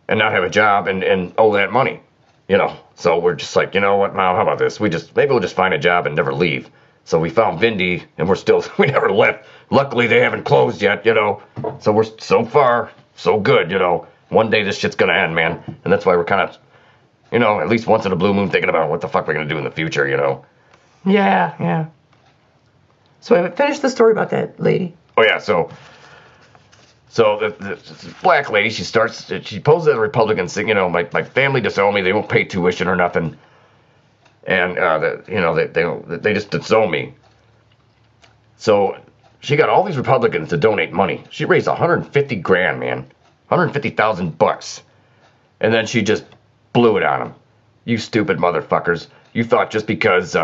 and not have a job and owe that money, you know. So we're just like, you know what, Mom, how about this? Maybe we'll just find a job and never leave. So we found Vindy, and we never left. Luckily, they haven't closed yet, you know. So we're so far, so good, you know. One day this shit's going to end, man. And that's why we're kind of, you know, at least once in a blue moon thinking about what the fuck we're going to do in the future, you know. Yeah. So I finished the story about that lady. Oh, yeah, so the black lady, she poses as a Republican, saying, you know, my family disowned me, they won't pay tuition or nothing, and, you know, they just disown me. So she got all these Republicans to donate money. She raised 150 grand, man, $150,000, and then she just blew it on them. You stupid motherfuckers. You thought just because,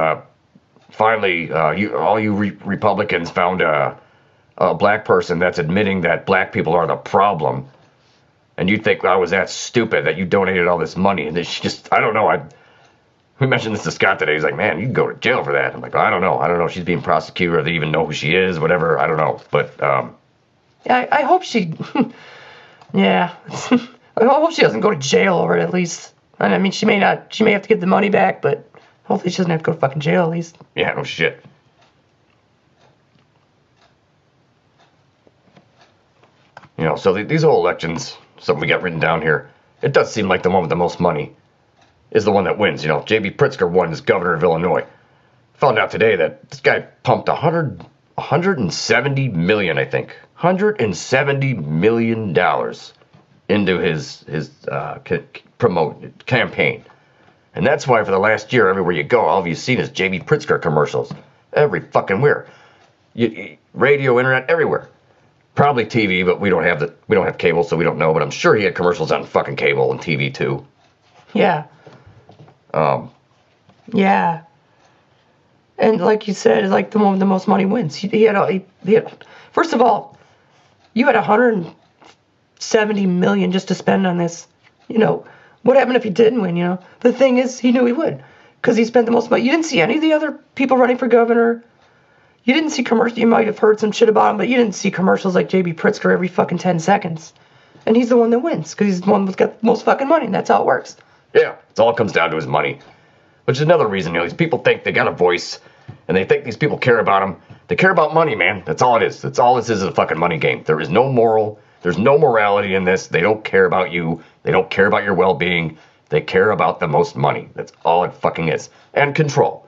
finally, all you Republicans found a black person that's admitting that black people are the problem, and you think I was that stupid that you donated all this money, and she just, I don't know, we mentioned this to Scott today, he's like, man, you can go to jail for that. I'm like, I don't know, she's being prosecuted, or they even know who she is, whatever, I don't know, but, yeah, I hope she, yeah, I hope she doesn't go to jail over it, at least. I mean, she may have to get the money back, but hopefully she doesn't have to go to fucking jail, at least. Yeah, no shit. You know, so these whole elections, something we got written down here, it does seem like the one with the most money is the one that wins. You know, J.B. Pritzker won as governor of Illinois. Found out today that this guy pumped $170 million, I think, $170 million into his campaign. And that's why for the last year, everywhere you go, all you've seen is J.B. Pritzker commercials. Every fucking where. Radio, internet, everywhere. Probably TV, but we don't have cable, so we don't know. But I'm sure he had commercials on fucking cable and TV too. Yeah. Yeah. And like you said, like the one with the most money wins. He had first of all, you had 170 million just to spend on this. You know, what happened if he didn't win? You know, the thing is, he knew he would because he spent the most money. You didn't see any of the other people running for governor. You didn't see commercials. You might have heard some shit about him, but you didn't see commercials like J.B. Pritzker every fucking 10 seconds. And he's the one that wins because he's the one that's got the most fucking money, and that's how it works. Yeah, it all comes down to his money, which is another reason. You know, these people think they got a voice, and they think these people care about them. They care about money, man. That's all it is. That's all this is a fucking money game. There is no moral. There's no morality in this. They don't care about you. They don't care about your well-being. They care about the most money. That's all it fucking is. And control.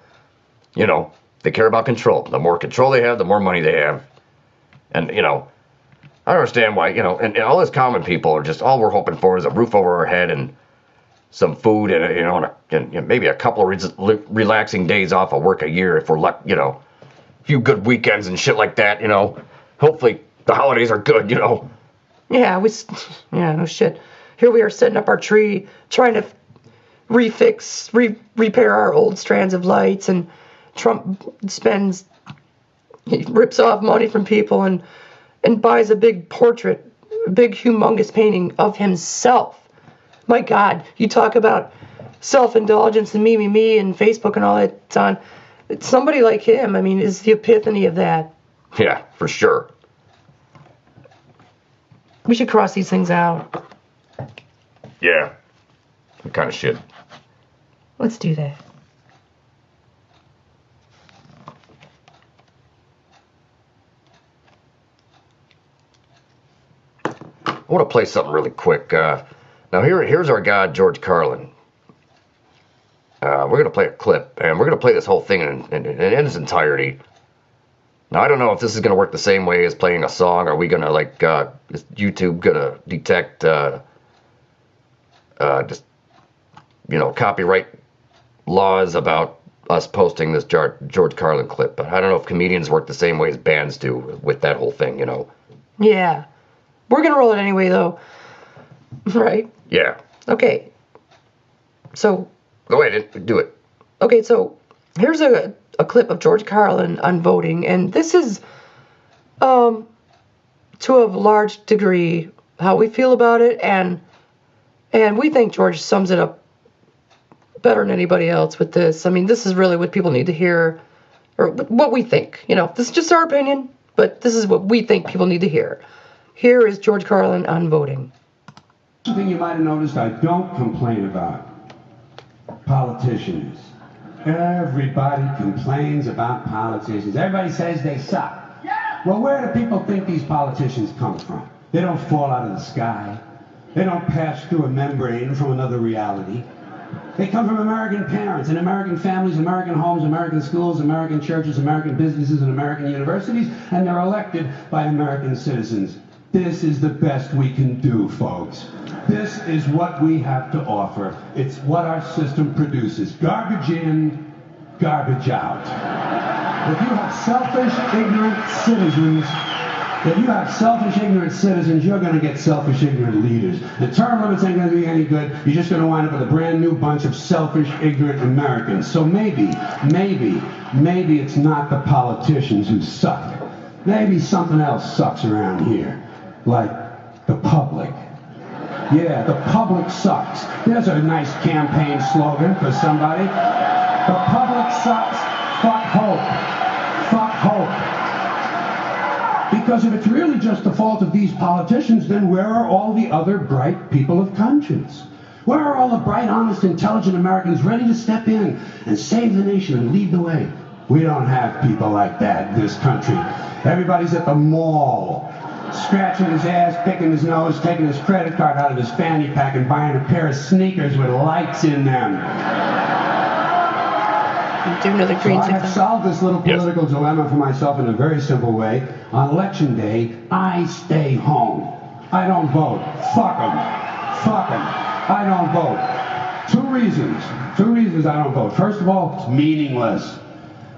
You know, they care about control. The more control they have, the more money they have. And, you know, I don't understand why, you know, and all us common people are just, all we're hoping for is a roof over our head and some food and, you know, and maybe a couple of relaxing days off of work a year if we're lucky, you know, a few good weekends and shit like that, you know. Hopefully the holidays are good, you know. Yeah, no shit. Here we are setting up our tree, trying to repair our old strands of lights, and Trump he rips off money from people and buys a big portrait, a big humongous painting of himself. My God, you talk about self-indulgence and me, and Facebook and all that on. Somebody like him, I mean, is the epiphany of that. Yeah, for sure. We should cross these things out. Yeah. What kind of shit? Let's do that. I want to play something really quick. Now here's our guy, George Carlin. We're going to play a clip, and we're going to play this whole thing in its entirety. Now, I don't know if this is going to work the same way as playing a song. Are we going to, like, is YouTube going to detect, just, you know, copyright laws about us posting this George Carlin clip? But I don't know if comedians work the same way as bands do with that whole thing, you know? Yeah. We're going to roll it anyway, though. Right? Yeah. Okay. So. Go ahead, do it. Okay, so here's a clip of George Carlin on voting, and this is, to a large degree, how we feel about it, and we think George sums it up better than anybody else with this. I mean, this is really what people need to hear, or what we think. You know, this is just our opinion, but this is what we think people need to hear. Here is George Carlin on voting. One thing you might have noticed I don't complain about. Politicians. Everybody complains about politicians. Everybody says they suck. Well, where do people think these politicians come from? They don't fall out of the sky. They don't pass through a membrane from another reality. They come from American parents and American families, American homes, American schools, American churches, American businesses, and American universities, and they're elected by American citizens. This is the best we can do, folks. This is what we have to offer. It's what our system produces. Garbage in, garbage out. If you have selfish, ignorant citizens, you're going to get selfish, ignorant leaders. The term limits ain't going to be any good. You're just going to wind up with a brand new bunch of selfish, ignorant Americans. So maybe it's not the politicians who suck. Maybe something else sucks around here. Like the public. Yeah, the public sucks. There's a nice campaign slogan for somebody. The public sucks. Fuck hope. Fuck hope. Because if it's really just the fault of these politicians, then where are all the other bright people of conscience? Where are all the bright, honest, intelligent Americans ready to step in and save the nation and lead the way? We don't have people like that in this country. Everybody's at the mall, scratching his ass, picking his nose, taking his credit card out of his fanny pack and buying a pair of sneakers with lights in them. Do another green I have solved this little political dilemma for myself in a very simple way. On election day, I stay home. I don't vote. Fuck them. Fuck them. I don't vote. Two reasons I don't vote. First of all, it's meaningless.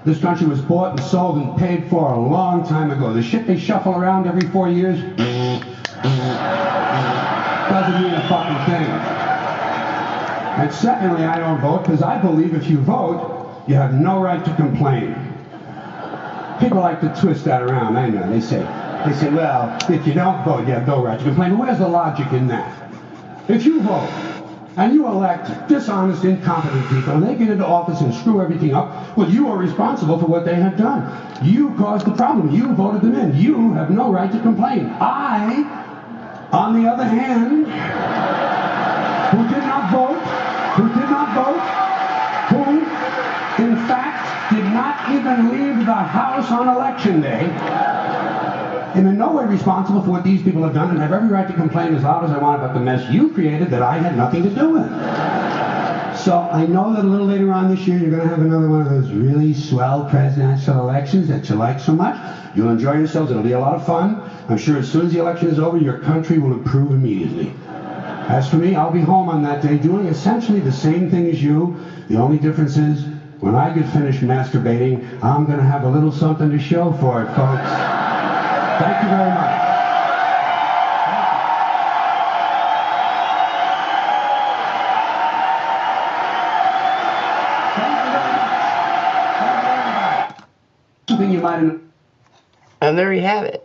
This country was bought and sold and paid for a long time ago. The shit they shuffle around every 4 years doesn't mean a fucking thing. And secondly, I don't vote because I believe if you vote, you have no right to complain. People like to twist that around, I know. They say, well, if you don't vote, you have no right to complain. But where's the logic in that? If you vote, and you elect dishonest, incompetent people, and they get into office and screw everything up, well, you are responsible for what they have done. You caused the problem. You voted them in. You have no right to complain. I, on the other hand, who did not vote, who, in fact, did not even leave the house on election day, am in no way responsible for what these people have done and have every right to complain as loud as I want about the mess you created that I had nothing to do with. So I know that a little later on this year you're going to have another one of those really swell presidential elections that you like so much. You'll enjoy yourselves. It'll be a lot of fun. I'm sure as soon as the election is over, your country will improve immediately. As for me, I'll be home on that day doing essentially the same thing as you. The only difference is when I get finished masturbating, I'm going to have a little something to show for it, folks. Thank you very much. Something you might have... And there you have it.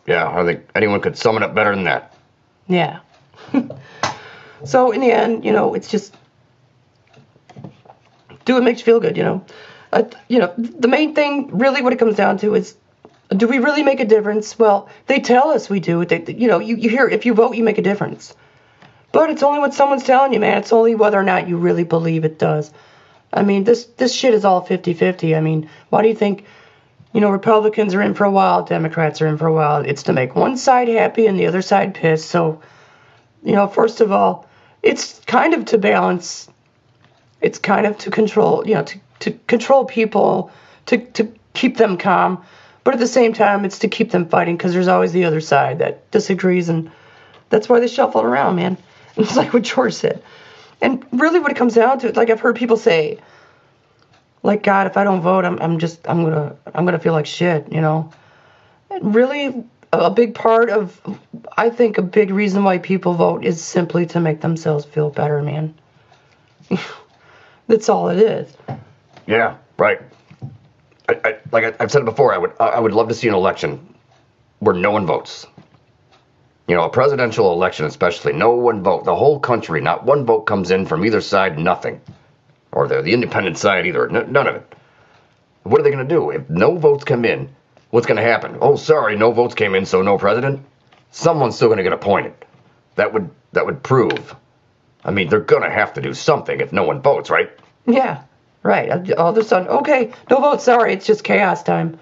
Yeah, I think anyone could sum it up better than that. Yeah. So in the end, it's just do what makes you feel good, the main thing, really, what it comes down to is, do we really make a difference? Well, they tell us we do. You hear, if you vote, you make a difference. But it's only what someone's telling you, man. It's only whether or not you really believe it does. I mean, this shit is all 50-50. I mean, why do you think, Republicans are in for a while, Democrats are in for a while? It's to make one side happy and the other side pissed. So, first of all, it's kind of to balance. It's kind of to control, to control people, to keep them calm. But at the same time, it's to keep them fighting because there's always the other side that disagrees. And that's why they shuffle it around, man. It's like what George said. And really what it comes down to, like I've heard people say, like, God, if I don't vote, I'm gonna feel like shit, And really, a big part of, I think a big reason why people vote is simply to make themselves feel better, man. That's all it is. Yeah, right. Like I've said it before, I would love to see an election where no one votes. A presidential election especially, no one vote. The whole country, not one vote comes in from either side, nothing. Or the independent side either, none of it. What are they going to do? If no votes come in, what's going to happen? Oh, sorry, no votes came in, so no president? Someone's still going to get appointed. That would prove. I mean, they're going to have to do something if no one votes, right? Yeah, right. All of a sudden, okay, no votes, sorry, it's just chaos time.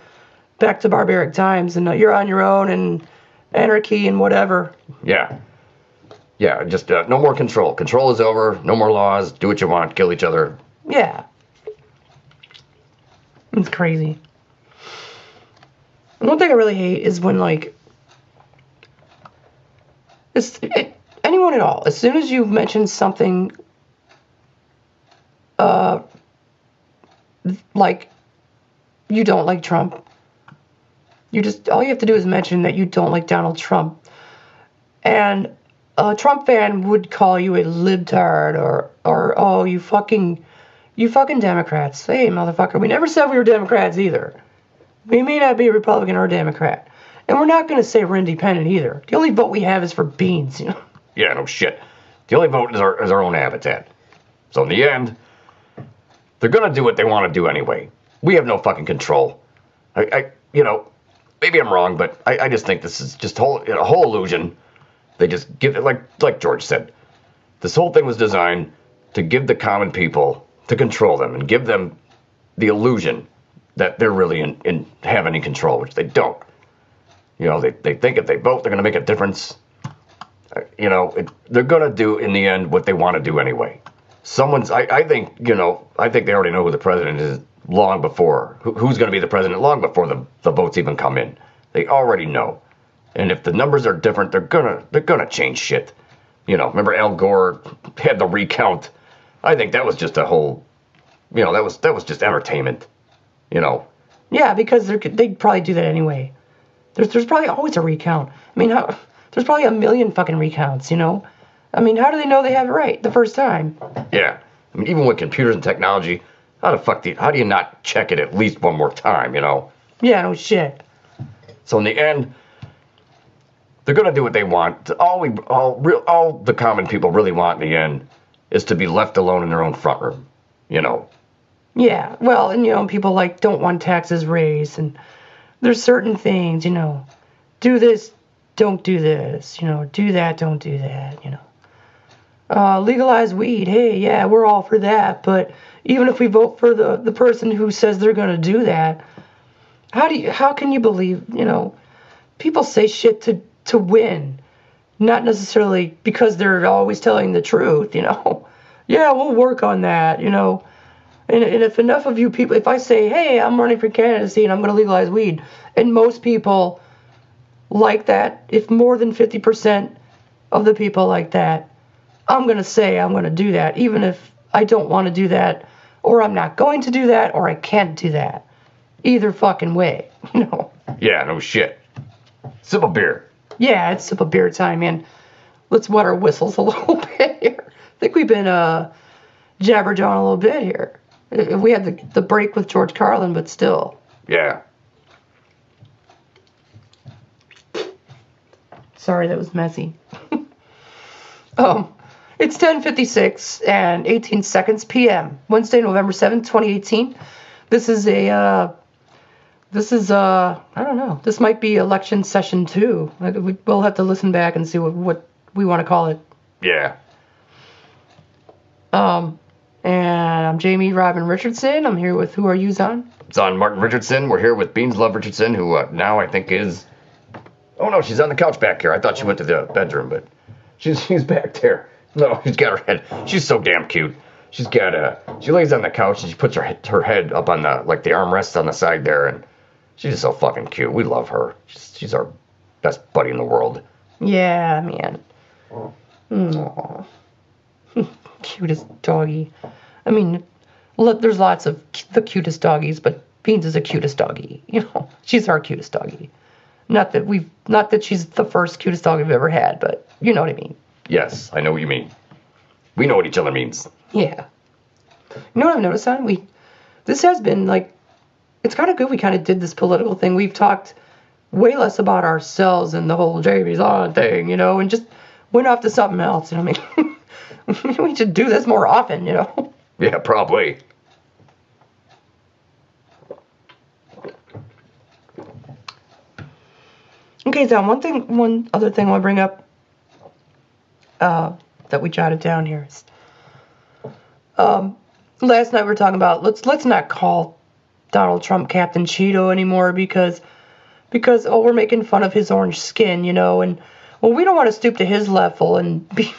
Back to barbaric times, and you're on your own, and anarchy and whatever. Yeah. Yeah, just no more control. Control is over. No more laws. Do what you want. Kill each other. Yeah. It's crazy. One thing I really hate is when, anyone at all, as soon as you mention something, like, you don't like Trump, all you have to do is mention that you don't like Donald Trump. And a Trump fan would call you a libtard or oh, you fucking Democrats. Hey, motherfucker, we never said we were Democrats either. We may not be a Republican or a Democrat. And we're not going to say we're independent either. The only vote we have is for beans, Yeah, no shit. The only vote is our own habitat. So in the end, they're going to do what they want to do anyway. We have no fucking control. Maybe I'm wrong, but I just think this is just a whole illusion. They just give it, like George said. This whole thing was designed to give the common people, to control them and give them the illusion that they're really have any control, which they don't. They think if they vote, they're going to make a difference. They're going to do in the end what they want to do anyway. I think they already know who the president is long before, who's going to be the president long before the votes even come in. They already know. And if the numbers are different, they're gonna change shit. Remember Al Gore had the recount. I think that was just a whole, that was just entertainment. Yeah, because they'd probably do that anyway. There's probably always a recount. I mean, there's probably a million fucking recounts, I mean, how do they know they have it right the first time? Yeah. I mean, even with computers and technology, how do you not check it at least one more time, you know? Yeah, no shit. So in the end, they're going to do what they want. All the common people really want in the end is to be left alone in their own front room, you know? Yeah, well, and, you know, people, like, don't want taxes raised, and there's certain things, you know, do this, don't do this, you know, do that, don't do that, you know. Legalize weed, hey, yeah, we're all for that, but even if we vote for the person who says they're going to do that, how can you believe, you know, people say shit to win, not necessarily because they're always telling the truth, you know. Yeah, we'll work on that, you know. And if enough of you people, if I say, hey, I'm running for candidacy and I'm going to legalize weed, and most people like that, if more than 50% of the people like that, I'm going to say I'm going to do that, even if I don't want to do that, or I'm not going to do that, or I can't do that. Either fucking way, you know. Yeah, no shit. Sip a beer. Yeah, it's sip of beer time, man. Let's wet our whistles a little bit here. I think we've been jabbered on a little bit here. We had the break with George Carlin, but still. Yeah. Sorry, that was messy. It's 10:56 and 18 seconds p.m. Wednesday, November 7th, 2018. This is I don't know. This might be election session 2. We'll have to listen back and see what we want to call it. Yeah. And I'm Jamie Robin Richardson. I'm here with, who are you, Zon? Zon Martin Richardson. We're here with BeanZ LovE Richardson, who now I think is... Oh, no, she's on the couch back here. I thought she went to the bedroom, but she's back there. No, she's got her head. She's so damn cute. She lays on the couch and she puts her head up on the armrest on the side there, and she's just so fucking cute. We love her. She's our best buddy in the world. Yeah, man. Aww. Cutest doggy. I mean, there's lots of the cutest doggies, but BeanZ is the cutest doggy. You know, she's our cutest doggy. Not that she's the first cutest dog I've ever had, but you know what I mean. Yes, I know what you mean. We know what each other means. Yeah. You know what I've noticed, son? This has been, like, it's kind of good we kind of did this political thing. We've talked way less about ourselves and the whole Jamie's on thing, you know, and just went off to something else, you know what I mean? We should do this more often, you know? Yeah, probably. Okay, so one other thing I want to bring up that we jotted down here is last night we were talking about let's not call Donald Trump Captain Cheeto anymore because we're making fun of his orange skin, you know, and well, we don't want to stoop to his level and be,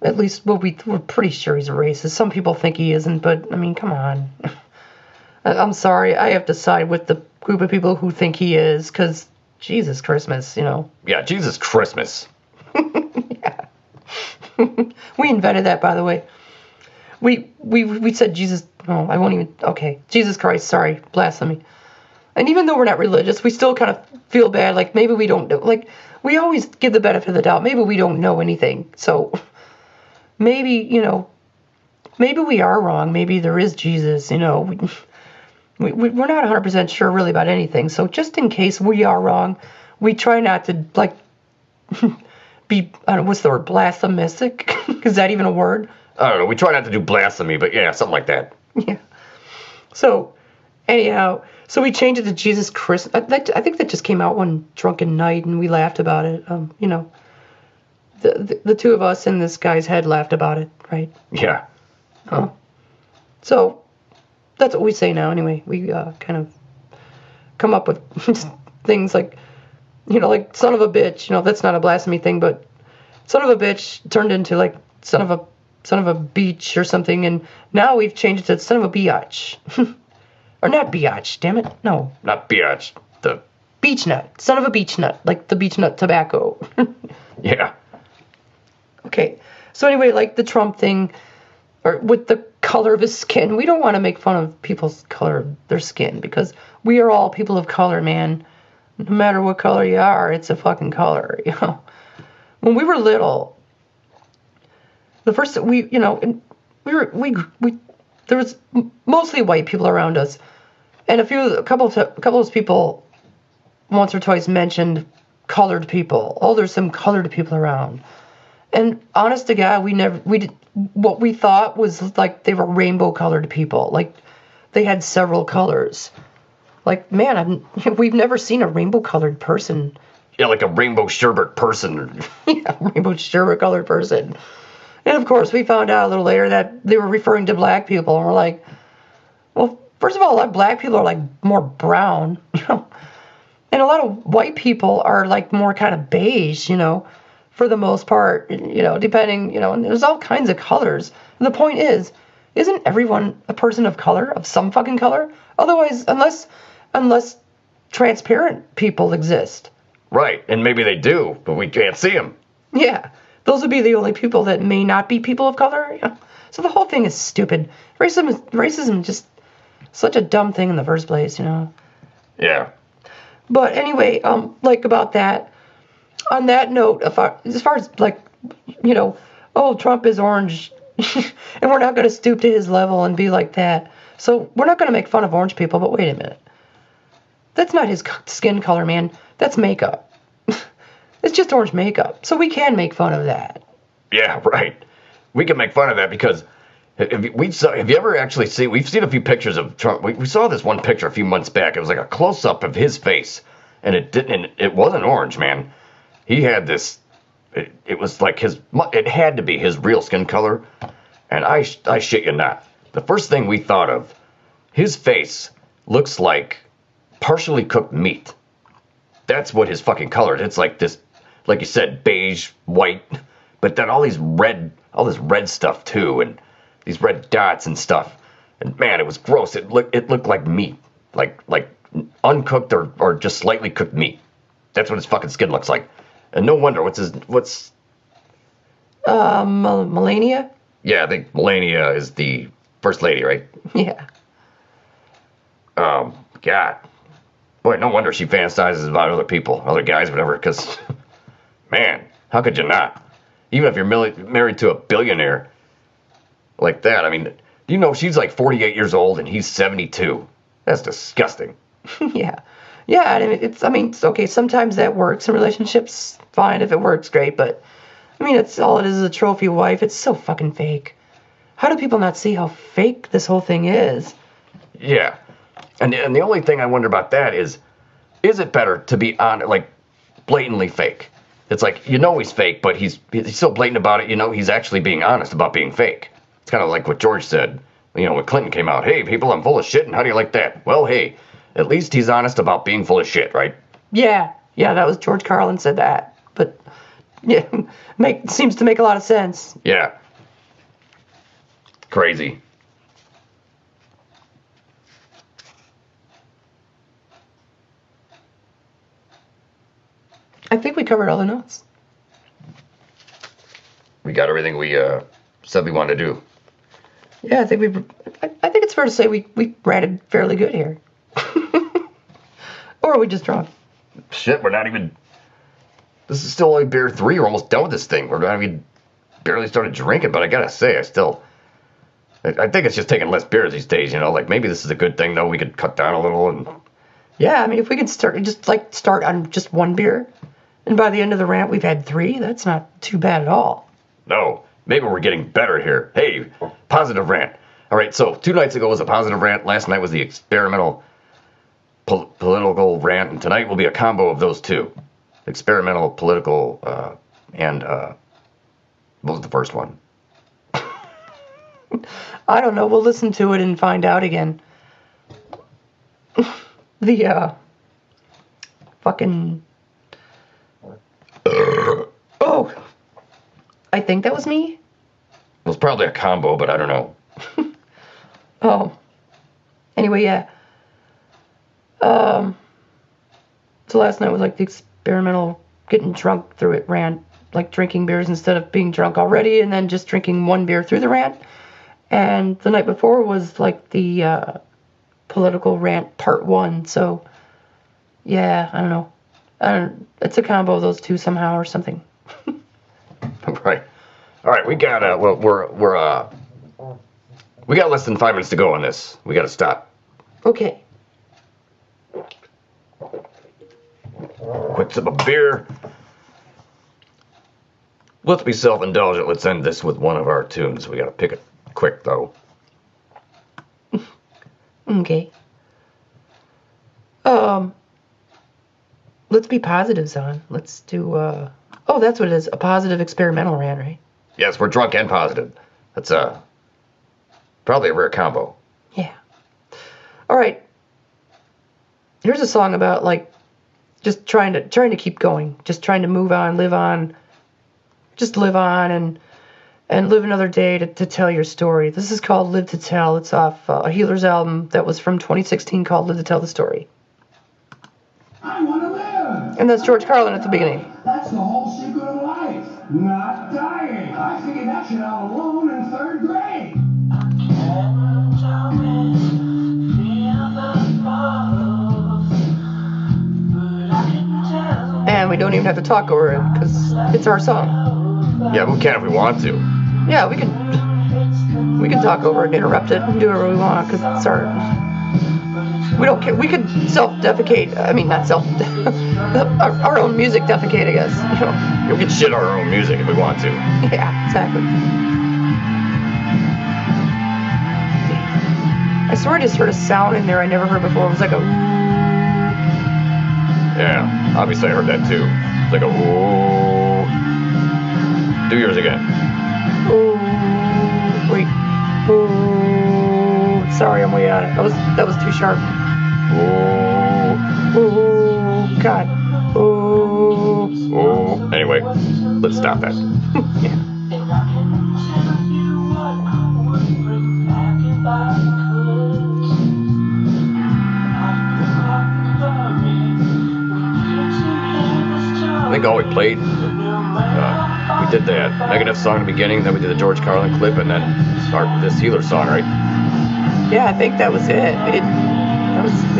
at least we're pretty sure he's a racist. Some people think he isn't, but I mean, come on. I'm sorry, I have to side with the group of people who think he is, because Jesus Christmas, you know. Yeah, Jesus Christmas. Yeah. We invented that, by the way. We said Jesus. No, I won't even. Okay, Jesus Christ. Sorry, blasphemy. And even though we're not religious, we still kind of feel bad. Like maybe we don't know. Like we always give the benefit of the doubt. Maybe we don't know anything. So maybe, you know, maybe we are wrong. Maybe there is Jesus. You know, we're not 100% sure really about anything. So just in case we are wrong, we try not to like be. I don't know, what's the word? Blasphemistic? Is that even a word? I don't know. We try not to do blasphemy, but yeah, something like that. Yeah. So, anyhow, so we changed it to Jesus Christ. I think that just came out one drunken night, and we laughed about it. You know, the two of us in this guy's head laughed about it, right? Yeah. So that's what we say now. Anyway, we kind of come up with things like, you know, like son of a bitch. You know, that's not a blasphemy thing, but son of a bitch turned into like son of a beach or something, and now we've changed it to son of a biatch. Or not biatch, damn it. No. Not biatch. The beach nut. Son of a beach nut. Like the beach nut tobacco. Yeah. Okay. So anyway, like the Trump thing, or with the color of his skin, we don't want to make fun of people's color of their skin, because we are all people of color, man. No matter what color you are, it's a fucking color, you know. When we were little, The first we, you know, and we there was mostly white people around us, and a couple of people once or twice mentioned colored people. Oh, there's some colored people around. And honest to God, we did what we thought was like they were rainbow colored people. Like they had several colors. Like, man, we've never seen a rainbow colored person. Yeah, like a rainbow sherbet person. Yeah, rainbow sherbet colored person. And of course, we found out a little later that they were referring to black people, and we're like, well, first of all, like black people are like more brown, you know, and a lot of white people are like more kind of beige, you know, for the most part, you know, depending, you know, and there's all kinds of colors. And the point is, isn't everyone a person of color, of some fucking color? Otherwise, unless transparent people exist. Right, and maybe they do, but we can't see them. Yeah, those would be the only people that may not be people of color. You know? So the whole thing is stupid. Racism is just such a dumb thing in the first place, you know. Yeah. But anyway, like about that. On that note, as far as like, you know, oh, Trump is orange, and we're not going to stoop to his level and be like that. So we're not going to make fun of orange people. But wait a minute, that's not his skin color, man. That's makeup. It's just orange makeup. So we can make fun of that. Yeah, right. We can make fun of that because have you ever actually seen? We've seen a few pictures of Trump. We saw this one picture a few months back. It was like a close up of his face, and it wasn't orange, man. He had this, it was like it had to be his real skin color. And I shit you not. The first thing we thought of, his face looks like partially cooked meat. That's what his fucking color is. It's like this, like you said, beige, white, but then all this red stuff too, and these red dots and stuff. And man, it was gross. It looked like meat, like uncooked or just slightly cooked meat. That's what his fucking skin looks like. And no wonder, what's Melania? Yeah, I think Melania is the first lady, right? Yeah. God. Boy, no wonder she fantasizes about other people, other guys, whatever, because, man, how could you not? Even if you're married to a billionaire like that, I mean, do you know she's like 48 years old and he's 72? That's disgusting. Yeah. Yeah, it's okay, sometimes that works in relationships, fine, if it works, great, but, I mean, it's all it is a trophy wife. It's so fucking fake. How do people not see how fake this whole thing is? Yeah, and the only thing I wonder about that is it better to be like, blatantly fake? It's like, you know he's fake, but he's so blatant about it, you know he's actually being honest about being fake. It's kind of like what George said, you know, when Clinton came out, hey, people, I'm full of shit, and how do you like that? Well, hey, at least he's honest about being full of shit, right? Yeah, that was George Carlin said that. But, yeah, seems to make a lot of sense. Yeah. Crazy. I think we covered all the notes. We got everything we said we wanted to do. Yeah, I think it's fair to say we ranted fairly good here. Or are we just drunk? Shit, we're not even... This is still only beer 3. We're almost done with this thing. We barely started drinking, but I gotta say, I think it's just taking less beers these days, you know? Like, maybe this is a good thing, though. We could cut down a little and... Yeah, I mean, if we could start on just one beer, and by the end of the rant we've had 3, that's not too bad at all. No, maybe we're getting better here. Hey, positive rant. All right, so 2 nights ago was a positive rant. Last night was the experimental political rant, and tonight will be a combo of those two. Experimental, political, and what was the first one? I don't know. We'll listen to it and find out again. Fucking... Oh! I think that was me? It was probably a combo, but I don't know. Oh. Anyway, yeah. So last night was like the experimental getting drunk through it rant, like drinking beers instead of being drunk already, and then just drinking one beer through the rant. And the night before was like the political rant part 1. So yeah, I don't know. It's a combo of those two somehow or something. Right. All right, we got we got less than 5 minutes to go on this. We got to stop. Okay. Quick sip of beer. Let's be self-indulgent. Let's end this with one of our tunes. We got to pick it quick though. Okay. Let's be positive, Zon. Let's do, oh, that's what it is. A positive experimental rant, right? Yes, we're drunk and positive. That's, probably a rare combo. Yeah. All right. Here's a song about, like, just trying to keep going. Just trying to move on, live on. Just live on and live another day to tell your story. This is called Live to Tell. It's off a HeelerZ album that was from 2016 called Live to Tell the Story. I want to live. And that's George Carlin at the beginning. That's the whole secret of life. Not dying. I figured that shit out alone in 3rd grade. And we don't even have to talk over it because it's our song. Yeah, we can if we want to. Yeah, we can talk over it and interrupt it and do whatever we want because it's our. We don't care. We could self-defecate. I mean, not our own music defecate, I guess. You know. Yeah, we can shit our own music if we want to. Yeah, exactly. I swear I just heard a sound in there I never heard before. It was like a. Yeah, obviously I heard that too. It's like a whoa. Do yours again. Ooh, wait. Ooh, sorry, I'm way out of it. That was too sharp. Whoa. Ooh, God. Ooh. Whoa. Anyway, let's stop that. Yeah. I think all we played, we did that Megadeth song in the beginning, then we did the George Carlin clip, and then this HeelerZ song, right? Yeah, I think that was it. We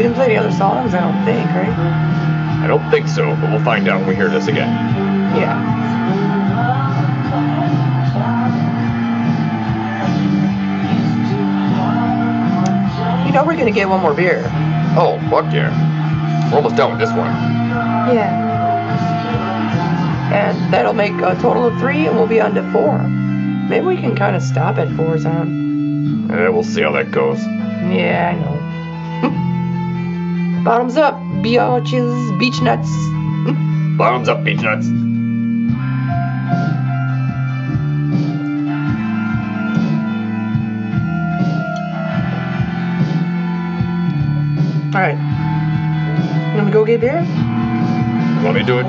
didn't play any other songs, I don't think, right? I don't think so, but we'll find out when we hear this again. Yeah. You know we're gonna get one more beer. Oh, fuck yeah. We're almost done with this one. Yeah. And that'll make a total of 3, and we'll be on to 4. Maybe we can kind of stop at 4, Zon. Yeah, we'll see how that goes. Yeah, I know. Bottoms up, biatches, beach nuts. Bottoms up, beach nuts. Alright. You want to go get beer? You want me to do it?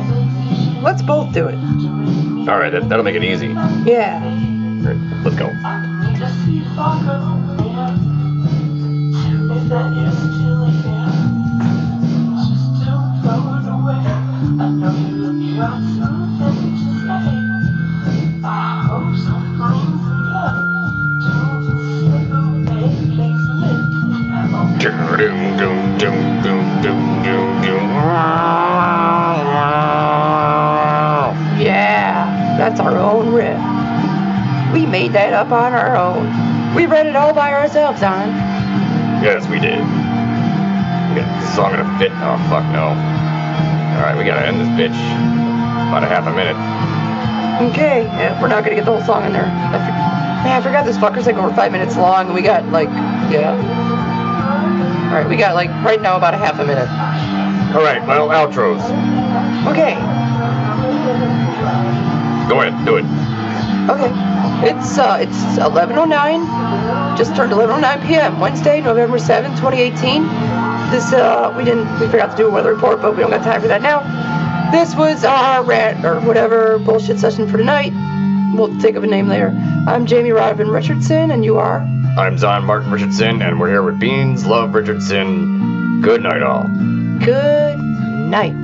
Let's both do it. Alright, that'll make it easy. Yeah. All right, let's go. Yeah, that's our own riff. We made that up on our own. We read it all by ourselves, Zon. Yes, we did. We got the song in a fit. Oh, fuck no. Alright, we gotta end this bitch. About a half a minute. Okay, yeah, we're not gonna get the whole song in there. I forgot this fucker's like over 5 minutes long. We got like, yeah. Alright, we got like right now about a half a minute. Alright, well, outros. Okay. Go ahead, do it. Okay. It's 11:09. Just turned 11:09 p.m. Wednesday, November 7th, 2018. This we forgot to do a weather report, but we don't got time for that now. This was our rant or whatever bullshit session for tonight. We'll think of a name later. I'm Jamie robyN Richardson, and you are? I'm Zon Martin Richardson, and we're here with BeanZ LovE Richardson. Good night, all. Good night.